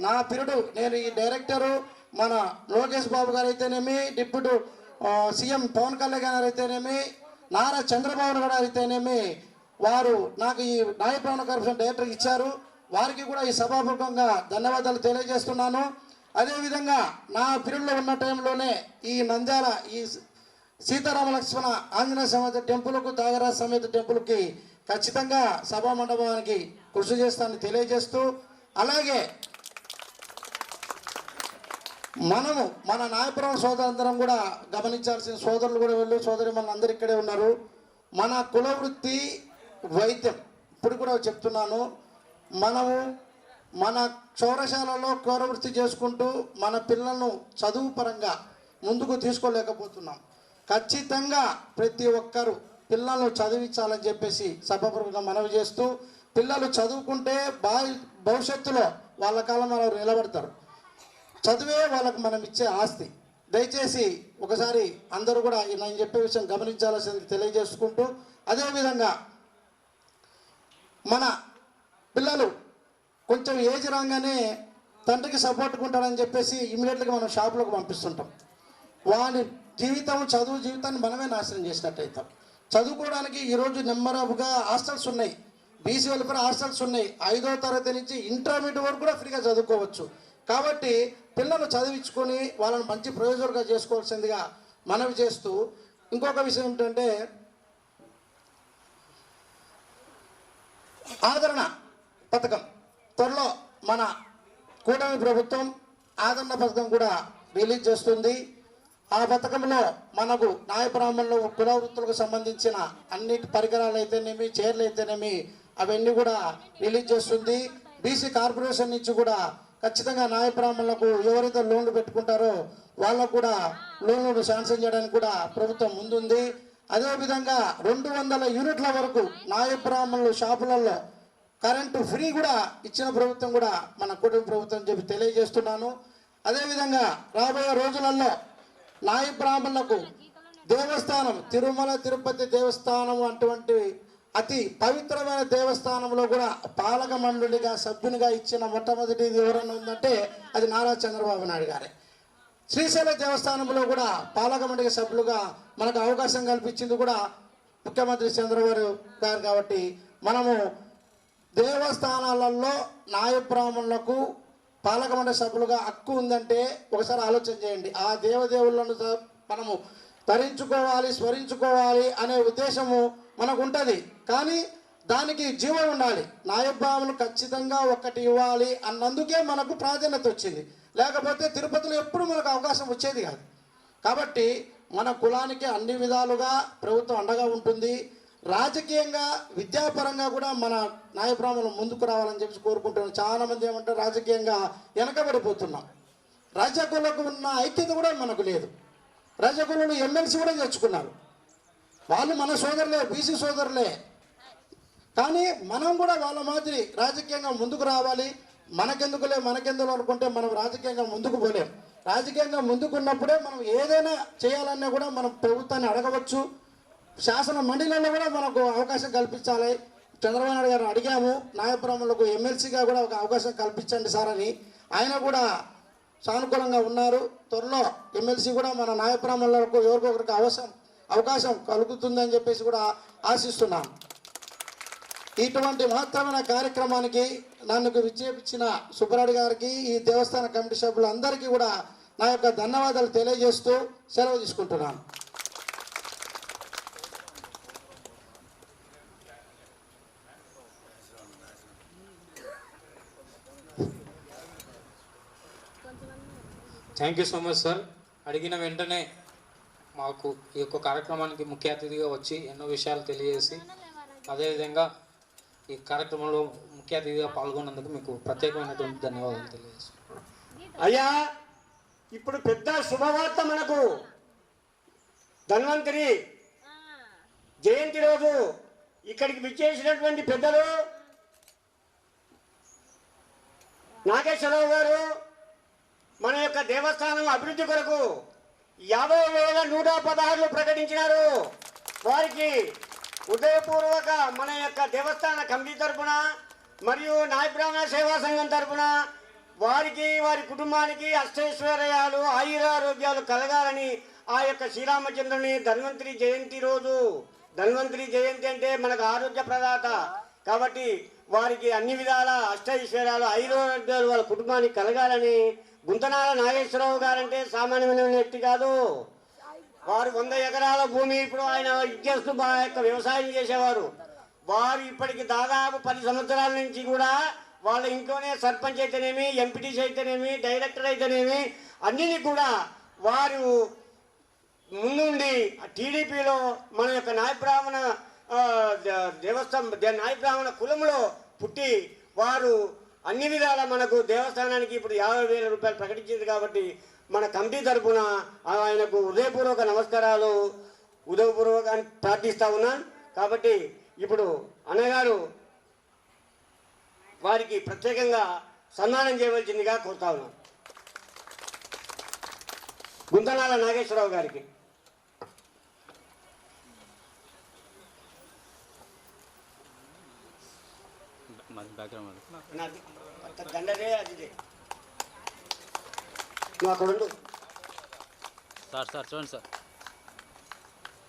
నా పీరియడ్ నేను ఈ డైరెక్టరు మన లోకేష్ బాబు గారు అయితేనేమి, డిప్యూటీ సీఎం పవన్ కళ్యాణ్ గారు అయితేనేమి, నారా చంద్రబాబు గారు అయితేనేమి, వారు నాకు ఈ న్యాయప్రాణ కార్పొరేషన్ డైరెక్టర్ ఇచ్చారు. వారికి కూడా ఈ సభాముఖంగా ధన్యవాదాలు తెలియజేస్తున్నాను. అదేవిధంగా నా పీరియడ్లో ఉన్న టైంలోనే ఈ నంద్యాల ఈ సీతారామ లక్ష్మణ ఆంజనేయ సమేత టెంపుల్కు, త్యాగరాజ సమేత టెంపుల్కి ఖచ్చితంగా సభా మండపానికి కృషి చేస్తానని తెలియజేస్తూ, అలాగే మనము మన నాయపురం సోదరులందరం కూడా గమనించాల్సిన, సోదరులు కూడా వెళ్ళు, సోదరి మన అందరు ఇక్కడే ఉన్నారు. మన కుల వృత్తి వైద్యం. ఇప్పుడు కూడా చెప్తున్నాను, మనము మన క్షౌరశాలలో కుల వృత్తి చేసుకుంటూ మన పిల్లలను చదువు పరంగా ముందుకు తీసుకోలేకపోతున్నాం. ఖచ్చితంగా ప్రతి ఒక్కరూ పిల్లలను చదివించాలని చెప్పేసి సభాపూర్వకంగా మనవి చేస్తూ, పిల్లలు చదువుకుంటే భవిష్యత్తులో వాళ్ళ కాలం వారు నిలబడతారు. చదువే వాళ్ళకు మనం ఇచ్చే ఆస్తి. దయచేసి ఒకసారి అందరూ కూడా నేను చెప్పే విషయం గమనించాల్సింది తెలియజేసుకుంటూ, అదేవిధంగా మన పిల్లలు కొంచెం ఏజ్ రాగానే తండ్రికి సపోర్ట్గా ఉంటాడని చెప్పేసి ఇమీడియట్గా మనం షాపులకు పంపిస్తుంటాం. వాని చదువు జీవితాన్ని మనమే నాశనం చేసినట్టు అవుతాం. చదువుకోవడానికి ఈరోజు నెంబర్గా హాస్టల్స్ ఉన్నాయి, బీసీ వెల్ఫేర్ హాస్టల్స్ ఉన్నాయి. 5వ తరగతి నుంచి ఇంటర్మీడియట్ వరకు కూడా ఫ్రీగా చదువుకోవచ్చు. కాబట్టి పిల్లలు చదివించుకొని వాళ్ళని మంచి ప్రయోజకులుగా చేసుకోవాల్సిందిగా మనవి చేస్తూ, ఇంకొక విషయం ఏంటంటే ఆదరణ పథకం త్వరలో మన కూటమి ప్రభుత్వం ఆదరణ పథకం కూడా రిలీజ్ చేస్తుంది. ఆ పథకంలో మనకు న్యాయబ్రాహ్మణులు కుల వృత్తులకు సంబంధించిన అన్ని పరికరాలు అయితేనేమి, చైర్లు అయితేనేమి అవన్నీ కూడా రిలీజ్ చేస్తుంది. బీసీ కార్పొరేషన్ నుంచి కూడా ఖచ్చితంగా న్యాయబ్రాహ్మణులకు ఎవరైతే లోన్లు పెట్టుకుంటారో వాళ్ళకు కూడా లోన్లు శాంక్షన్ చేయడానికి కూడా ప్రభుత్వం ముందుంది. అదేవిధంగా 200 యూనిట్ల వరకు న్యాయబ్రాహ్మణులు షాపులలో కరెంటు ఫ్రీ కూడా ఇచ్చిన ప్రభుత్వం కూడా మన కుటుంబ ప్రభుత్వం చెప్పి తెలియజేస్తున్నాను. అదేవిధంగా రాబోయే రోజులలో న్యాయబ్రాహ్మణులకు దేవస్థానం, తిరుమల తిరుపతి దేవస్థానం అటువంటి అతి పవిత్రమైన దేవస్థానంలో కూడా పాలక మండలిగా సభ్యునిగా ఇచ్చిన మొట్టమొదటిది ఎవరైనా ఉందంటే అది నారా చంద్రబాబు నాయుడు గారే. శ్రీశైల దేవస్థానంలో కూడా పాలక మండలి సభ్యులుగా మనకు అవకాశం కల్పించింది కూడా ముఖ్యమంత్రి చంద్రబాబు గారు. కాబట్టి మనము దేవస్థానాలలో న్యాయబ్రాహ్మణులకు పాలక మండలి సభ్యులుగా హక్కు ఉందంటే ఒకసారి ఆలోచన చేయండి. ఆ దేవదేవులను మనము తరించుకోవాలి, స్మరించుకోవాలి అనే ఉద్దేశము మనకు ఉంటుంది. కానీ దానికి జీవం ఉండాలి. న్యాయబ్రాహ్మణులు ఖచ్చితంగా ఒక్కటి ఇవ్వాలి అన్నందుకే మనకు ప్రాధాన్యత వచ్చింది. లేకపోతే తిరుపతిలో ఎప్పుడు మనకు అవకాశం వచ్చేది కాదు. కాబట్టి మన కులానికి అన్ని విధాలుగా ప్రభుత్వం అండగా ఉంటుంది. రాజకీయంగా, విద్యాపరంగా కూడా మన న్యాయబ్రాహ్మణులు ముందుకు రావాలని చెప్పి కోరుకుంటున్నాం. చాలామంది ఏమంటారు రాజకీయంగా వెనకబడిపోతున్నాం. రజకులకు ఉన్న ఐక్యత కూడా మనకు లేదు. రజకులు ఎమ్మెల్సీ కూడా తెచ్చుకున్నారు. వాళ్ళు మన సోదరులే, బీసీ సోదరులే. కానీ మనం కూడా వాళ్ళ మాదిరి రాజకీయంగా ముందుకు రావాలి. మనకెందుకు అనుకుంటే మనం రాజకీయంగా ముందుకు పోలేం. రాజకీయంగా ముందుకున్నప్పుడే మనం ఏదైనా చేయాలన్నా కూడా మనం ప్రభుత్వాన్ని అడగవచ్చు. శాసన మండలిలో కూడా మనకు అవకాశం కల్పించాలి. చంద్రబాబు నాయుడు గారు అడిగాము, న్యాయబ్రాహ్మణులకు ఎమ్మెల్సీగా కూడా ఒక అవకాశం కల్పించండి సార్ అని. ఆయన కూడా సానుకూలంగా ఉన్నారు. త్వరలో ఎమ్మెల్సీ కూడా మన న్యాయబ్రాహ్మణులకు ఎవరికొకరికి అవకాశం కలుగుతుందని చెప్పేసి కూడా ఆశిస్తున్నాను. ఇటువంటి మహత్తరమైన కార్యక్రమానికి నన్ను విచ్చేపించిన సుబ్బరాయుడు గారికి, ఈ దేవస్థాన కమిటీ సభ్యులందరికీ కూడా నా యొక్క ధన్యవాదాలు తెలియజేస్తూ సెలవు తీసుకుంటున్నాను. Thank you so much sir. అడిగిన వెంటనే మాకు ఈ యొక్క కార్యక్రమానికి ముఖ్య అతిథిగా వచ్చి ఎన్నో విషయాలు తెలియజేసి, అదేవిధంగా ఈ కార్యక్రమంలో ముఖ్య అతిథిగా పాల్గొన్నందుకు మీకు ప్రత్యేకమైనటువంటి ధన్యవాదాలు తెలియజేస్తున్నాను. అయ్యా, ఇప్పుడు పెద్ద శుభవార్త మనకు. ధన్వంతరి జయంతి రోజు ఇక్కడికి విచ్చేసినటువంటి పెద్దలు నాగేశ్వరరావు గారు, మన యొక్క దేవస్థానం అభివృద్ధి కొరకు 50,116 ప్రకటించినారు. వారికి ఉదయపూర్వక మన యొక్క దేవస్థాన కమిటీ తరపున మరియు నాయ బ్రాహ్మణ సేవా సంఘం తరపున వారికి వారి కుటుంబానికి అష్టైశ్వర్యాలు ఆయురారోగ్యాలు కలగాలని ఆ యొక్క శ్రీరామచంద్రుని ధన్వంతరి జయంతి రోజు, ధన్వంతరి జయంతి అంటే మనకు ఆరోగ్య ప్రదాత కాబట్టి వారికి అన్ని విధాల అష్టైశ్వర్యాలు ఆయురారోగ్యాలు వాళ్ళ కుటుంబానికి కలగాలని గుంతనాల నాగేశ్వరరావు గారంటే సామాన్యమైన వ్యక్తి కాదు. వారు 100 ఎకరాల భూమి ఇప్పుడు ఆయన ఇచ్చేస్తూ మా యొక్క వ్యవసాయం చేసేవారు. వారు ఇప్పటికి దాదాపు 10 సంవత్సరాల నుంచి కూడా వాళ్ళ ఇంట్లోనే సర్పంచ్ అయితేనేమి, ఎంపీటీసీ అయితేనేమి, డైరెక్టర్ అయితేనేమి అన్నిని కూడా వారు ముందుండి టీడీపీలో మన యొక్క నాయ బ్రాహ్మణ దేవస్థానం నాయ బ్రాహ్మణ కులంలో పుట్టి వారు అన్ని విధాల మనకు దేవస్థానానికి ఇప్పుడు 50,000 రూపాయలు ప్రకటించింది కాబట్టి మన కమిటీ తరఫున ఆయనకు హృదయపూర్వక నమస్కారాలు ఉదయపూర్వక ప్రార్థిస్తా ఉన్నాను. కాబట్టి ఇప్పుడు అన్నగారు వారికి ప్రత్యేకంగా సన్మానం చేయవలసిందిగా కోరుతా ఉన్నాను. గుంతనాల నాగేశ్వరరావు గారికి దండదే అది నువ్వు అక్కడ ఉండు. సార్ చూడండి సార్,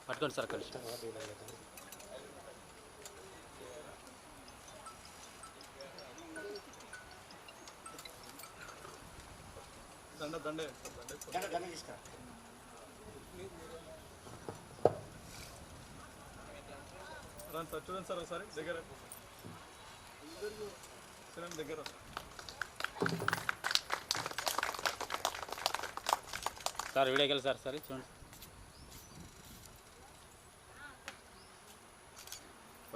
పట్టుకోండి సార్. అక్కడ దండ తీసుకురా. చూడండి సార్ ఒకసారి దగ్గర దగ్గర సార్ వీడియోకి వెళ్ళి సార్ చూడండి.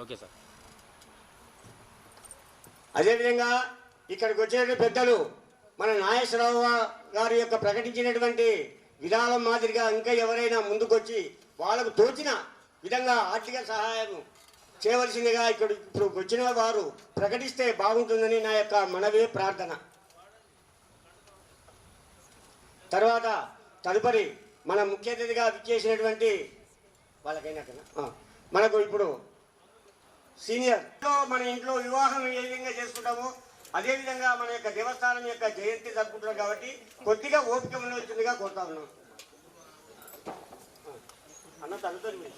Okay sir. అదేవిధంగా ఇక్కడికి వచ్చిన పెద్దలు మన నాగేశ్వరరావు గారి యొక్క ప్రకటించినటువంటి విధానం మాదిరిగా ఇంకా ఎవరైనా ముందుకొచ్చి వాళ్ళకు తోచిన విధంగా ఆర్థిక సహాయం చేయవలసిందిగా ఇప్పుడు వచ్చిన వారు ప్రకటిస్తే బాగుంటుందని నా యొక్క మనవి ప్రార్థన. తర్వాత తదుపరి మన ముఖ్య అతిథిగా విచ్చేసినటువంటి వాళ్ళకైనా మనకు ఇప్పుడు సీనియర్ మన ఇంట్లో వివాహం ఏ విధంగా చేసుకుంటామో అదేవిధంగా మన యొక్క దేవస్థానం యొక్క జయంతి జరుపుకుంటున్నాం కాబట్టి కొద్దిగా ఓపిక ఉండవలసిందిగా కోరుతా ఉన్నాం. అన్న తల్లిదండ్రులు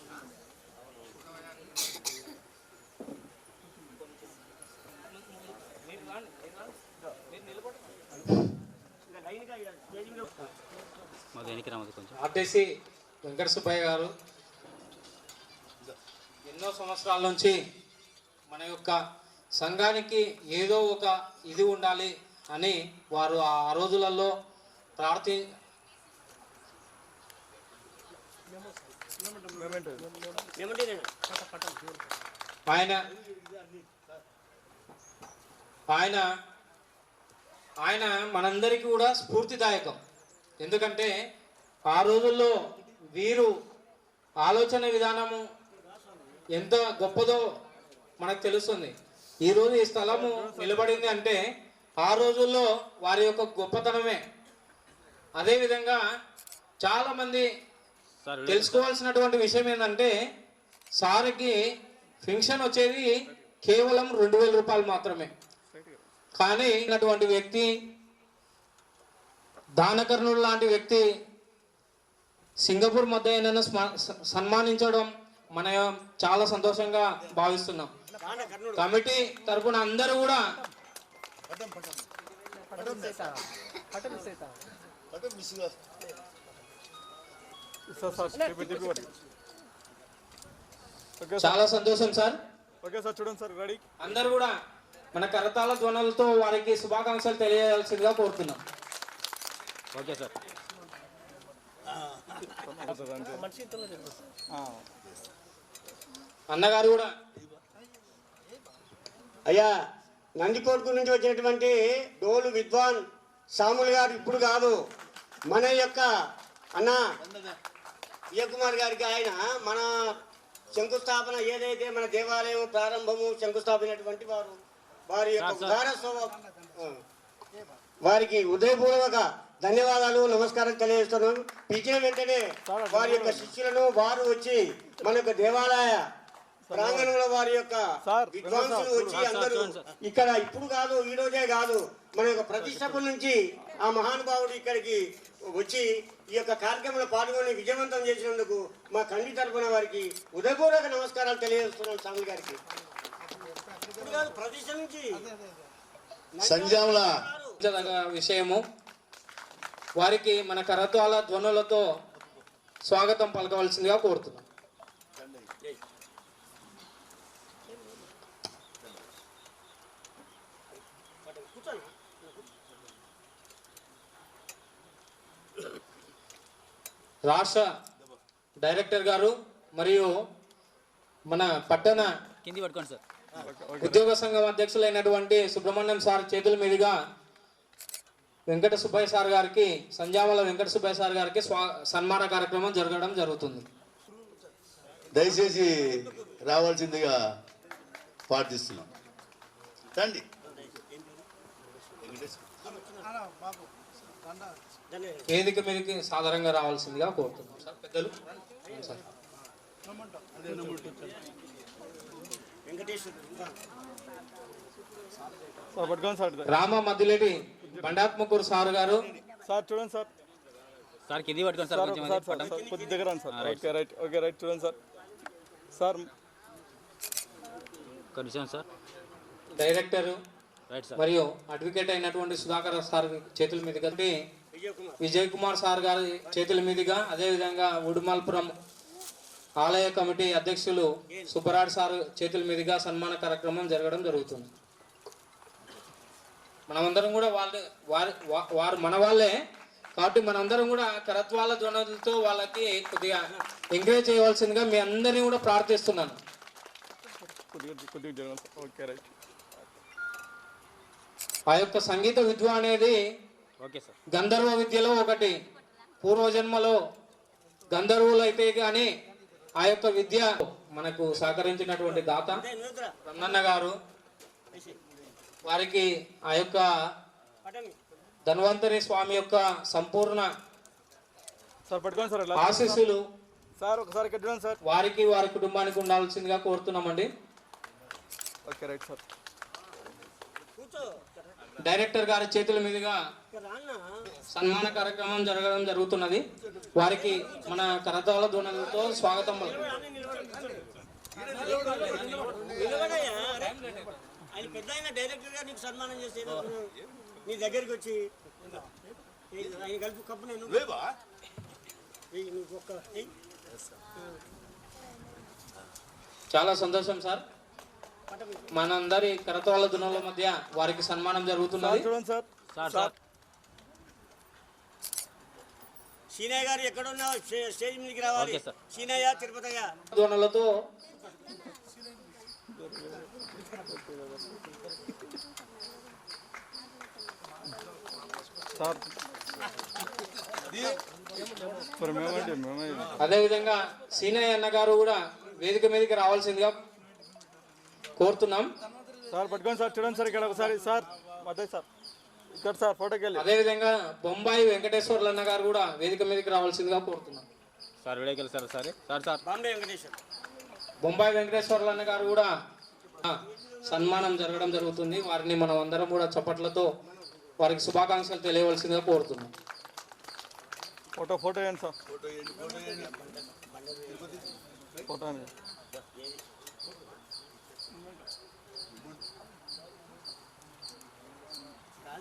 ఆర్టీసీ వెంకట సుబ్బయ్య గారు ఎన్నో సంవత్సరాల నుంచి మన యొక్క సంఘానికి ఏదో ఒక ఇది ఉండాలి అని వారు ఆ రోజులలో ఆయన మనందరికీ కూడా స్ఫూర్తిదాయకం. ఎందుకంటే ఆ రోజుల్లో వీరు ఆలోచన విధానము ఎంత గొప్పదో మనకు తెలుస్తుంది. ఈరోజు ఈ స్థలము నిలబడింది అంటే ఆ రోజుల్లో వారి యొక్క గొప్పతనమే. అదేవిధంగా చాలామంది తెలుసుకోవాల్సినటువంటి విషయం ఏంటంటే సార్కి పెన్షన్ వచ్చేది కేవలం 2,000 రూపాయలు మాత్రమే. కానీ ఇటువంటి వ్యక్తి, దానకర్ణుడు లాంటి వ్యక్తి సింగపూర్ మధ్య సన్మానించడం మన చాలా సంతోషంగా భావిస్తున్నాం. కమిటీ తరపున అందరూ కూడా చాలా సంతోషం సార్. ఓకే సార్, చూడండి సార్, రెడీ. అందరూ కూడా మన కరతాళ ధ్వనులతో వారికి శుభాకాంక్షలు తెలియజేయాల్సిందిగా కోరుతున్నాం. Okay sir. అన్నగారు కూడా అయ్యా నందికోట్కు నుంచి వచ్చినటువంటి డోలు విద్వాన్ సాములు గారు ఇప్పుడు కాదు, మన యొక్క అన్న విజయకుమార్ గారికి ఆయన మన శంకుస్థాపన ఏదైతే మన దేవాలయం ప్రారంభము శంకుస్థాపనటువంటి వారి యొక్క వారికి హృదయపూర్వక ధన్యవాదాలు నమస్కారం తెలియజేస్తున్నాం. పిలిచిన వెంటనే వారి యొక్క శిష్యులను వారు వచ్చి మన యొక్క దేవాలయ ప్రాంగణంలో వారి యొక్క విద్వాంసులు వచ్చి అందరూ ఇక్కడ ఇప్పుడు కాదు ఈ రోజే కాదు మన యొక్క ప్రతిష్టపన నుంచి ఆ మహానుభావుడు ఇక్కడికి వచ్చి ఈ యొక్క కార్యక్రమంలో పాల్గొని విజయవంతం చేసినందుకు మా కండి తరపున వారికి ఉదయపూర్వక నమస్కారాలు తెలియజేస్తున్నాం స్వామి గారికి. ఇప్పుడు కాదు ప్రతిష్ట నుంచి సంజాముల విషయము. వారికి మన కరతాళ ధ్వనులతో స్వాగతం పలకవలసిందిగా కోరుతున్నాం. రాష్ట్ర డైరెక్టర్ గారు మరియు మన పట్టణ కింది పట్టుకోండి సార్. ఉద్యోగ సంఘం అధ్యక్షులైనటువంటి సుబ్రహ్మణ్యం సార్ చేతుల మీదుగా వెంకట సుబ్బయ్య సార్ గారికి, సంజామల వెంకట సుబ్బయ్య సార్ గారికి సన్మాన కార్యక్రమం జరగడం జరుగుతుంది. దయచేసి రావాల్సిందిగా ప్రార్థిస్తున్నాం. రండి. వేదిక మీదకి సాధారణంగా రావాల్సిందిగా కోరుతున్నాం సార్. పెద్దలు సార్. రామ మద్దిలేటి బండాత్మకూరు సార్ గారు. సార్ చూడండి సార్. సార్ కింది పట్టుకోండి సార్. కొంచెం అది పట్టం. కొద్ది దగ్గర రండి sir. Okay right, okay right. చూడండి సార్. సార్ కొంచెం సార్. Director right sir. మరియు అడ్వకేట్ అయినటువంటి సుధాకర్ సార్ చేతుల మీదుగా, విజయ్ కుమార్ సార్ గారి చేతుల మీదుగా, అదేవిధంగా ఉడుమల్పురం ఆలయ కమిటీ అధ్యక్షులు సుబ్బరాడ్ సార్ చేతుల మీదుగా సన్మాన కార్యక్రమం జరగడం జరుగుతుంది. మనమందరం కూడా వారు మన వాళ్ళే కాబట్టి మనందరం కూడా కరత్వాల ధ్వనులతో వాళ్ళకి కొద్దిగా ఎంకరేజ్ చేయవలసిందిగా మీ అందరినీ కూడా ప్రార్థిస్తున్నాను. Okay right. ఆ యొక్క సంగీత విద్వ అనేది ఓకే సార్. గంధర్వ విద్యలో ఒకటి. పూర్వజన్మలో గంధర్వులు అయితే కానీ ఆ యొక్క విద్య మనకు సహకరించినటువంటి దాత రమణన్న గారు, వారికి ఆ యొక్క ధన్వంతరి స్వామి యొక్క సంపూర్ణ సార్ పట్టుకోండి సార్. ఆశీస్సులు సార్ ఒకసారి ఇక్కడ చూడండి సార్. వారికి వారి కుటుంబానికి ఉండాల్సిందిగా కోరుతున్నామండి. Okay right sir. డైరెక్టర్ గారి చేతుల మీదుగా సన్మాన కార్యక్రమం జరగడం జరుగుతున్నది. వారికి మన కరతాళ ధ్వనులతో స్వాగతం పలుకుతున్నాం. ఆయన పెద్ద ఆయన డైరెక్టర్ గా నీకు సన్మానం చేస్తే నీ దగ్గరికి వచ్చి ఆయన కలిపి కప్పు నేను చాలా సంతోషం సార్. మనందరి కరతాళ ధ్వనుల మధ్య వారికి సన్మానం జరుగుతున్నది. చూడండి సార్. Sir sir. సీనయ్య గారు ఎక్కడున్నా స్టేజ్ మీదకి రావాలి. Okay sir. సీనయ్య తిరుపతయ్య ధ్వనులతో సార్ మరి మేమే అదేవిధంగా సీనయ్య అన్న గారు కూడా వేదిక మీదకి రావాల్సిందిగా కోరుతున్నాం. సార్ పట్టుకోండి సార్. చూడండి సార్ ఇక్కడ ఒకసారి సార్. మధ్య సార్ ఇక్కడ సార్ ఫోటోకి వెళ్ళి. అదేవిధంగా బొంబాయి వెంకటేశ్వర్లు అన్న గారు కూడా వేదిక మీదకి రావాల్సిందిగా కోరుతున్నాం. సార్ వీడియోకి వెళ్ళి సార్. సరే సార్. సార్ బాంబే వెంకటేశ్వర బొంబాయి వెంకటేశ్వర్లు అన్న గారు కూడా సన్మానం జరగడం జరుగుతుంది. వారిని మనం అందరం కూడా చప్పట్లతో వారికి శుభాకాంక్షలు తెలియవలసిందిగా కోరుతున్నాం. ఫోటో ఏంటి సార్. ఫోటో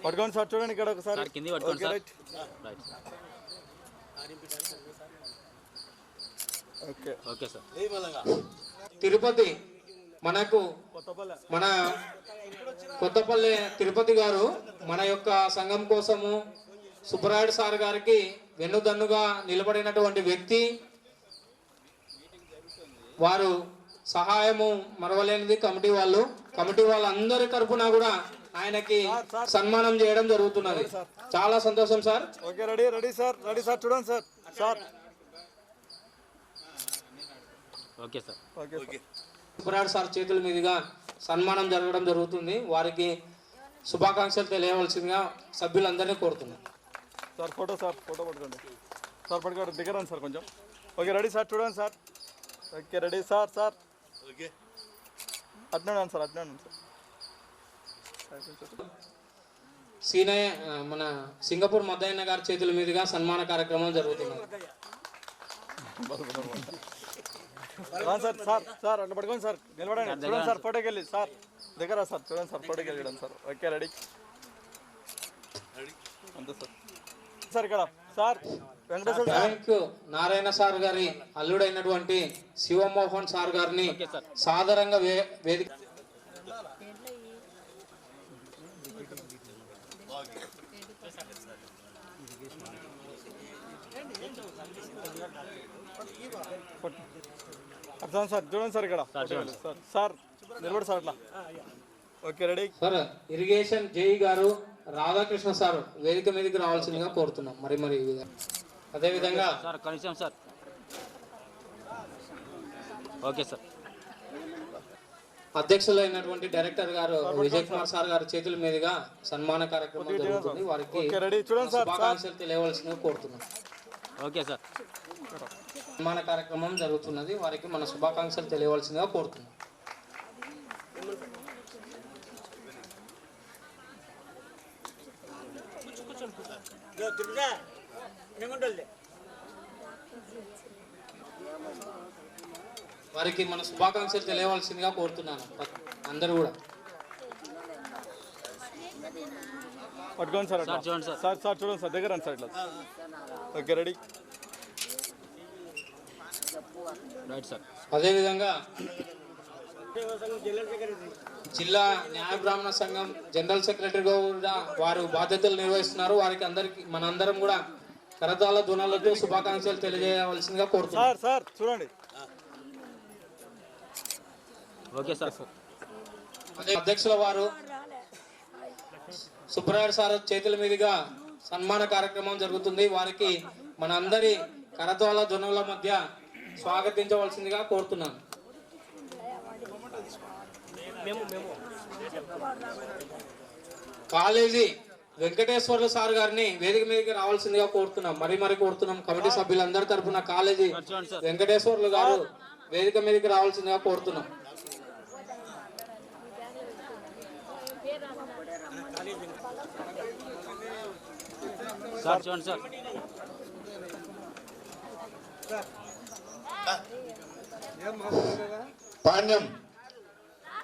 పట్టుకోండి సార్. చూడండి ఇక్కడ ఒకసారి. సార్ కింది పట్టుకోండి sir. Right. Right sir. Okay okay sir. Tirupati మనకు మన కొత్తపల్లి తిరుపతి గారు మన యొక్క సంఘం కోసము సుబ్బరాయుడు సార్ గారికి వెన్నుదన్నుగా నిలబడినటువంటి వ్యక్తి. వారు సహాయము మరవలేనిది. కమిటీ వాళ్ళందరి తరఫున కూడా ఆయనకి సన్మానం చేయడం జరుగుతున్నది. చాలా సంతోషం సార్. Okay ready sir. చూడండి sir. Sir okay sir. Okay Subbarayudu sir చేతుల మీదుగా సన్మానం జరగడం జరుగుతుంది. వారికి శుభాకాంక్షలు తెలియవలసిందిగా సభ్యులందరినీ కోరుతున్నాం. సార్ ఫోటో పట్టుకోండి సార్ పట్టుకోండి దిగరండి సార్ కొంచెం ఓకే రెడీ సార్ చూడండి sir okay ready sir okay అట్నాను సార్ సీనయ్య మన సింగపూర్ మద్దయ్య గారి చేతుల మీదుగా సన్మాన కార్యక్రమం జరుగుతున్నది. సార్ అట్లా పట్టుకోండి సార్ నిలబడండి చూడండి సార్ ఫోటోకి వెళ్ళి సార్ దగ్గర సార్ చూడండి సార్ ఫోటోకి వెళ్ళి చూడండి సార్ ఓకే రెడీ అంతే సార్ ఇక్కడ sir Venkateswara sir thank you. Narayana sir గారి అల్లుడైనటువంటి శివమోహన్ సార్ గారిని సాదరంగా వేదిక అర్థం సార్ చూడండి సార్ ఇక్కడ సార్ నిలబడి సార్ అట్లా okay ready sir irrigation JEE గారు రాధాకృష్ణ సార్ వేదిక మీదకి రావాల్సిందిగా కోరుతున్నాం. మరి ఈ విధంగా అదేవిధంగా సార్ కనీసం సార్ ఓకే సార్ అధ్యక్షులు అయినటువంటి డైరెక్టర్ గారు విజయ్ కుమార్ సార్ గారి చేతుల మీదుగా సన్మాన కార్యక్రమం జరుగుతుంది. వారికి శుభాకాంక్షలు తెలియవలసిందిగా కోరుతున్నాం. ఓకే సార్ సన్మాన కార్యక్రమం జరుగుతున్నది. వారికి మన శుభాకాంక్షలు తెలియవలసిందిగా కోరుతున్నాం. వారికి మన శుభాకాంక్షలు తెలియవలసిందిగా కోరుతున్నాను అందరూ కూడా. పట్టుకోండి సార్ సార్ చూడండి సార్ సార్ చూడండి సార్ దగ్గర సార్ ఇట్లా ఓకే రెడీ రైట్ సార్ అదేవిధంగా జిల్లా న్యాయ బ్రాహ్మణ సంఘం జనరల్ సెక్రటరీగా కూడా వారు బాధ్యతలు నిర్వహిస్తున్నారు. వారికి అందరికి మనందరం కూడా కరతాళ ధ్వనులతో శుభాకాంక్షలు తెలియజేయవలసిందిగా కోరుతున్నాం. సార్ చూడండి ఓకే సార్ అదే అధ్యక్షుల వారు సుబ్రాయుడు సార్ చేతుల మీదుగా సన్మాన కార్యక్రమం జరుగుతుంది. వారికి మనందరి కరతాళ ధ్వనుల మధ్య స్వాగతించవలసిందిగా కోరుతున్నాను. కాలేజీ వెంకటేశ్వర్లు సార్ గారిని వేదిక మీదకి రావాల్సిందిగా కోరుతున్నాం. మరి కోరుతున్నాం. కమిటీ సభ్యులందరి తరఫున కాలేజీ వెంకటేశ్వర్లు గారు వేదిక మీదకి రావాల్సిందిగా కోరుతున్నాం. సార్ చూడండి sir Panyam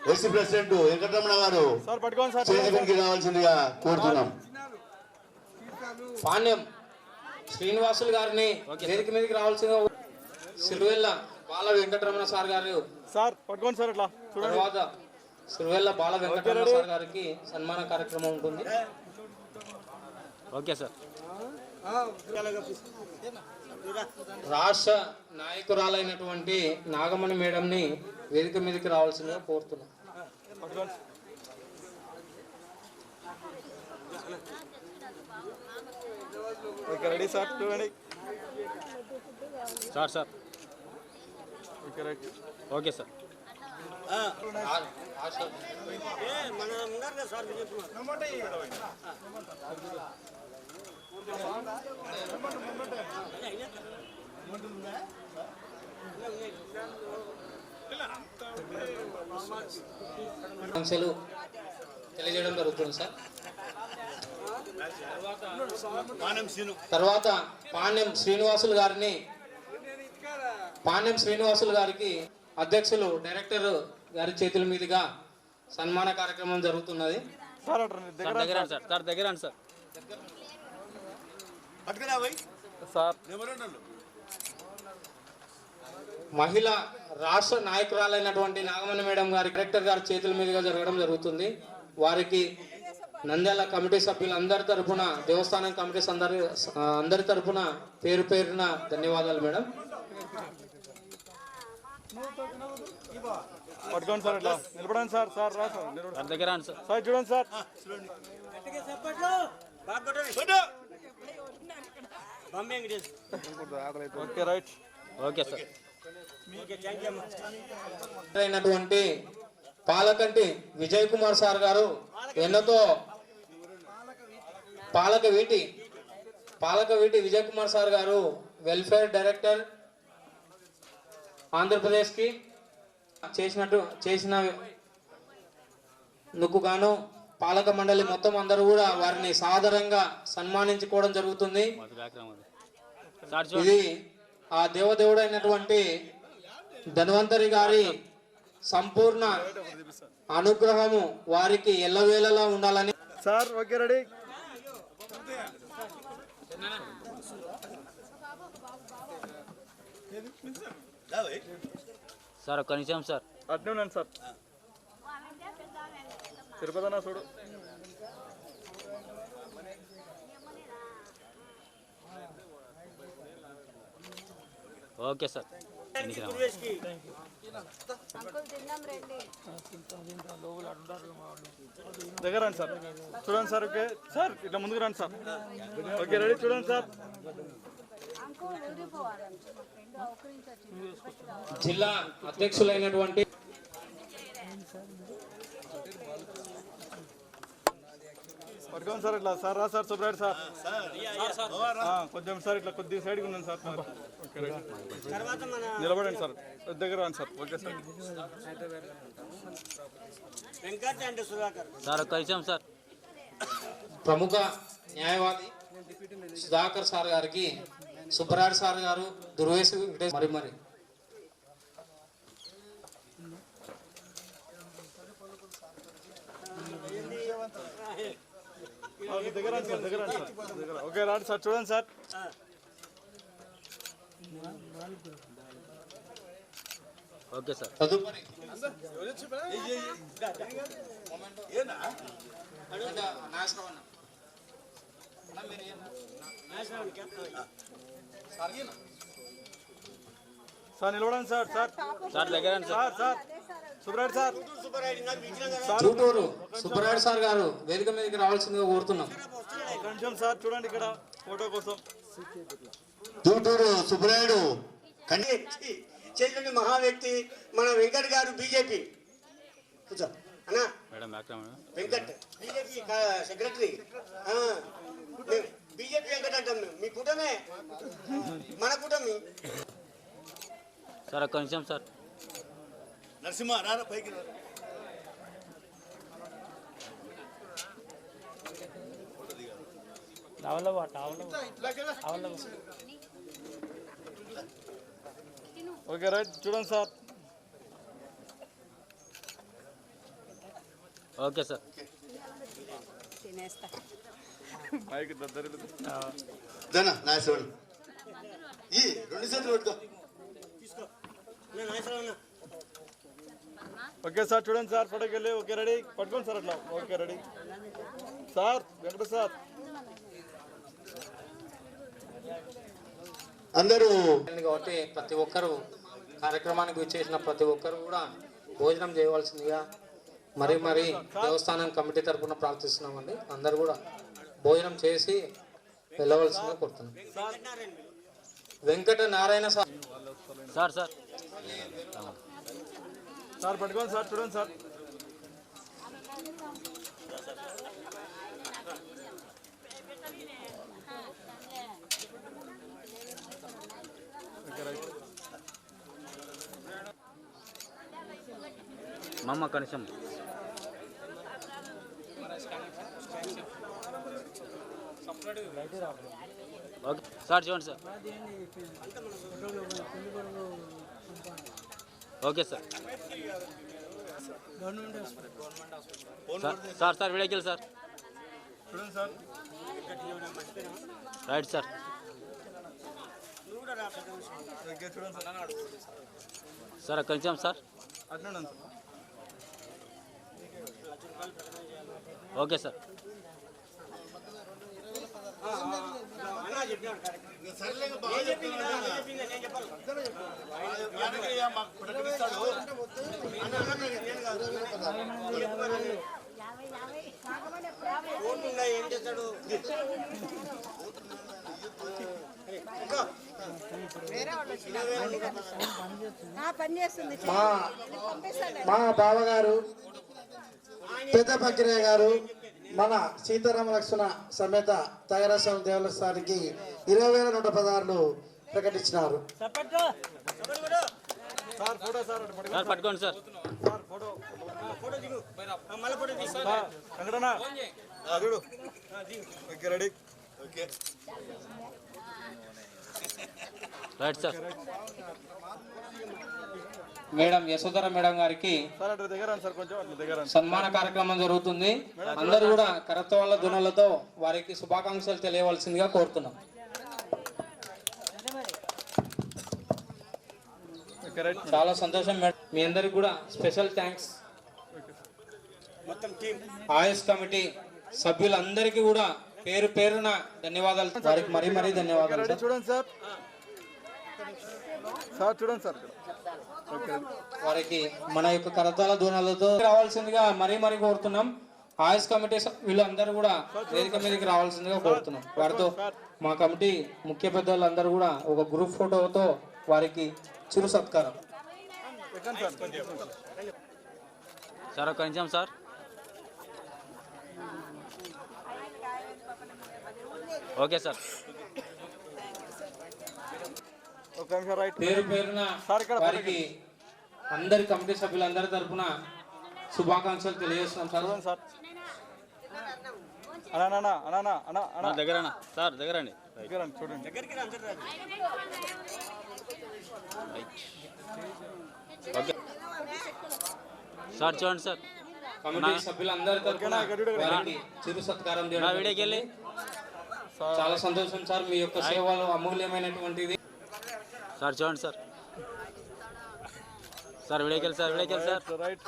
vice president Venkataramana గారు సార్ పట్టుకోండి సార్ చేతికి రావాల్సిందిగా కోరుతున్నాం. పాండ్యం శ్రీనివాసులు గారిని వేదిక మీదకి రావాల్సిందిగా సిరివెల్ల బాల వెంకటరమణ సార్ గారు సార్ పట్టుకోండి సార్ ఇట్లా చూడండి తర్వాత సిరివెల్ల బాల వెంకటరమణ సార్ గారికి సన్మాన కార్యక్రమం ఉంటుంది. ఓకే సార్ రాష్ట్ర నాయకురాలైనటువంటి నాగమణి మేడంని వేదిక మీదకి రావాల్సిందిగా కోరుతున్నాం. పట్టుకోండి ఓకే రెడీ సార్ చూడండి sir okay right okay sir ఆకాంక్షలు తెలియజేయడం జరుగుతుంది సార్. తర్వాత పాణ్యం శ్రీనివాసులు గారికి అధ్యక్షులు డైరెక్టర్ గారి చేతుల మీదుగా సన్మాన కార్యక్రమం జరుగుతున్నది. సార్ దగ్గర సార్ దగ్గర సార్ సార్ మహిళ రాష్ట్ర నాయకురాలైనటువంటి నాగమణి మేడం గారి డైరెక్టర్ గారి చేతుల మీదుగా జరగడం జరుగుతుంది. వారికి నంద్యాల కమిటీ సభ్యులందరి తరఫున దేవస్థానం కమిటీస్ అందరి తరఫున పేరు పేరున ధన్యవాదాలు మేడం. పట్టుకోండి సార్ ఇట్లా నిలబడండి సార్ రా సార్ నిలబడండి దగ్గర సార్ సార్ చూడండి sir okay right okay sir అయినటువంటి పాలకంటి విజయ్ కుమార్ సార్ గారు ఎన్నతో పాలకవీటి విజయ్ కుమార్ సార్ గారు వెల్ఫేర్ డైరెక్టర్ ఆంధ్రప్రదేశ్కి చేసినందుకు గాను పాలక మండలి మొత్తం అందరూ కూడా వారిని సాదరంగా సన్మానించుకోవడం జరుగుతుంది. సార్ ఇది ఆ దేవదేవుడైనటువంటి ధన్వంతరి గారి సంపూర్ణ అనుగ్రహము వారికి ఎల్లవేళలా ఉండాలని. Sir okay ready. సార్ ఒక్క నిమిషం సార్. అట్నే ఉన్నాను సార్. తిరుపతి అన్న చూడు. Okay sir. దగ్గర రండి సార్. చూడండి సార్. ఓకే సార్ ఇట్లా ముందుకు రండి సార్. Okay ready. చూడండి సార్. జిల్లా అధ్యక్షులైనటువంటి పట్టుకోండి సార్ ఇట్లా. సార్ రా సార్. సుబ్రాయుడు సార్ కొంచెం సార్ ఇట్లా కొద్దిగా సైడ్కి ఉన్నాను సార్. Okay right. నిలబడండి సార్. దగ్గర రండి సార్. Okay sir. సార్ ఒక్క నిమిషం సార్. ప్రముఖ న్యాయవాది సుధాకర్ సార్ గారికి సుబ్బరాయుడు సార్ గారు దుర్వేశ మరి దగ్గర రండి సార్. దగ్గర రండి సార్. దగ్గర. ఓకే రాండి సార్. చూడండి సార్. Okay sir. తదుపరి సార్ నిలబడండి సార్. సార్ సార్ దగ్గర రండి sir. Sir Subrayudu sir. Chuturu Subbarayudu sir గారు వేదిక మీదకి రావాల్సిందిగా కోరుతున్నాం. ఒక నిమిషం సార్. చూడండి ఇక్కడ ఫోటో కోసం. చూటూరు సుబ్బరాయుడు చేసిన మహా వ్యక్తి మన వెంకట్ గారు బీజేపీ. కూర్చో అన్నా. Madam Venkat BJP secretary. BJP Venkat అంటాం మేము. మీ కూటమే మన కూటమి. సార్ ఒక్క నిమిషం సార్. నరసింహ రారా పైకి రా. Okay right. చూడండి సార్. Okay sir. మైక్ దగ్గర దనా నాయసోడు ఈ రెండు చేతులు పట్టుకో. Okay sir. చూడండి సార్. ఫోటోకి వెళ్ళి. Okay ready. పట్టుకోండి సార్ అట్లా. Okay ready. Sir Venkata sir. అందరూ కాబట్టి ప్రతి ఒక్కరు కార్యక్రమానికి విచ్చేసిన ప్రతి ఒక్కరు కూడా భోజనం చేయవలసిందిగా మరి దేవస్థానం కమిటీ తరఫున ప్రార్థిస్తున్నామండి. అందరు కూడా భోజనం చేసి వెళ్ళవలసిందిగా కోరుతున్నాం. Venkata Narayana sir. Sir sir sir పట్టుకోండి సార్. చూడండి సార్. మమ్మ కనీసం ఓకే సార్. చూడండి sir. Okay sir. Sir sir విడేకెళ్ళి సార్. చూడండి సార్. Right sir. ఓకే చూడండి సార్. సార్ ఒక్క నిమిషం సార్. అట్లా ఉన్నాను సార్. Okay sir. ఏం చేస్తాడు? మా బావగారు పెద్ద పక్కిరయ్య గారు మన సీతారామ లక్ష్మణ సమేత త్యాగరాజస్వామి దేవస్థానానికి 20,116 ప్రకటించినారు. సార్ ఫోటో సార్ సార్ పట్టుకోండి సార్. వెంకటన్న చూడు. Okay ready. Okay right sir. Madam Yashodhara madam గారికి సార్ అట్లా దగ్గర సార్ కొంచెం అట్లా దగ్గర సన్మాన కార్యక్రమం జరుగుతుంది. అందరూ కూడా కరతాళ ధ్వనులతో వారికి శుభాకాంక్షలు తెలియవలసిందిగా కోరుతున్నాం. చాలా సంతోషం మేడం. మీ అందరికి కూడా స్పెషల్ థ్యాంక్స్. ఆయుష్ కమిటీ సభ్యులందరికీ కూడా పేరు పేరున ధన్యవాదాలు. వారికి మరీ మరీ ధన్యవాదాలు సార్. చూడండి సార్. సార్ చూడండి సార్. ఓకే వారికి మన యొక్క కరతాళ ధ్వనులతో రావాల్సిందిగా మరీ మరీ కోరుతున్నాం. ఆయుష్ కమిటీ వీళ్ళందరూ కూడా వేదిక మీదకి రావాల్సిందిగా కోరుతున్నాం. వారితో మా కమిటీ ముఖ్య పెద్దలందరూ కూడా ఒక గ్రూప్ ఫోటోతో వారికి చిరు సత్కారం. సార్ ఒక నిమిషం సార్. Okay sir. ఒక నిమిషం రైట్. పేరు పేరున వారికి అందరి కమిటీ సభ్యులందరి తరపున శుభాకాంక్షలు తెలియజేస్తున్నాం సార్. సార్ అనా అనా అనా అనా దగ్గర సార్ దగ్గర అండి. దగ్గర చూడండి. ఓకే సార్ చూడండి సార్. కమిటీ సభ్యులందరి తరపున వారికి చిరు సత్కారం నా చేయడం వీడియోకి వెళ్ళి చాలా సంతోషం సార్. మీ యొక్క సేవలు అమూల్యమైనటువంటిది. సార్ చూడండి సార్. సార్ వీడియోకి వెళ్ళి సార్. వీడియోకి వెళ్ళి సార్. రైట్.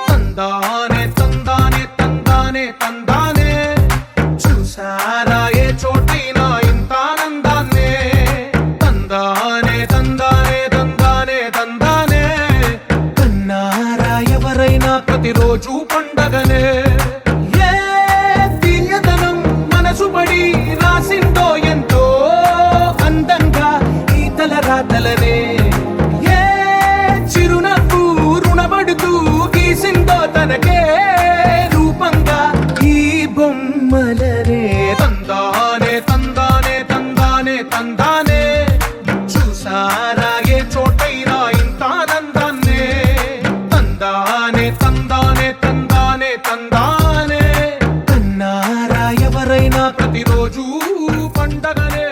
తందానే తందానే తందానే తందానే చూసారా ఏ చోటైనా ఇంత ఆనందాన్నే. తందానే తందానే తందానే తందానే కన్నారా ఎవరైనా ప్రతిరోజు పండగనే. ఏ తీయదనం మనసు పడి రాసిందో ఎంతో అందంగా ఈ తల రాతలనే. ఏ చిరునవ్వు రుణపడుతూ గీసిందో తనకే రూపంగా ఈ బొమ్మలనే. తందానే తందానే తందానే తందానే చూసారా ఏ చోటైనా ఇంత ఆనందాన్నే. తందానే తందానే తందానే తందానే కన్నారా ఎవరైనా ప్రతిరోజు పండగనే.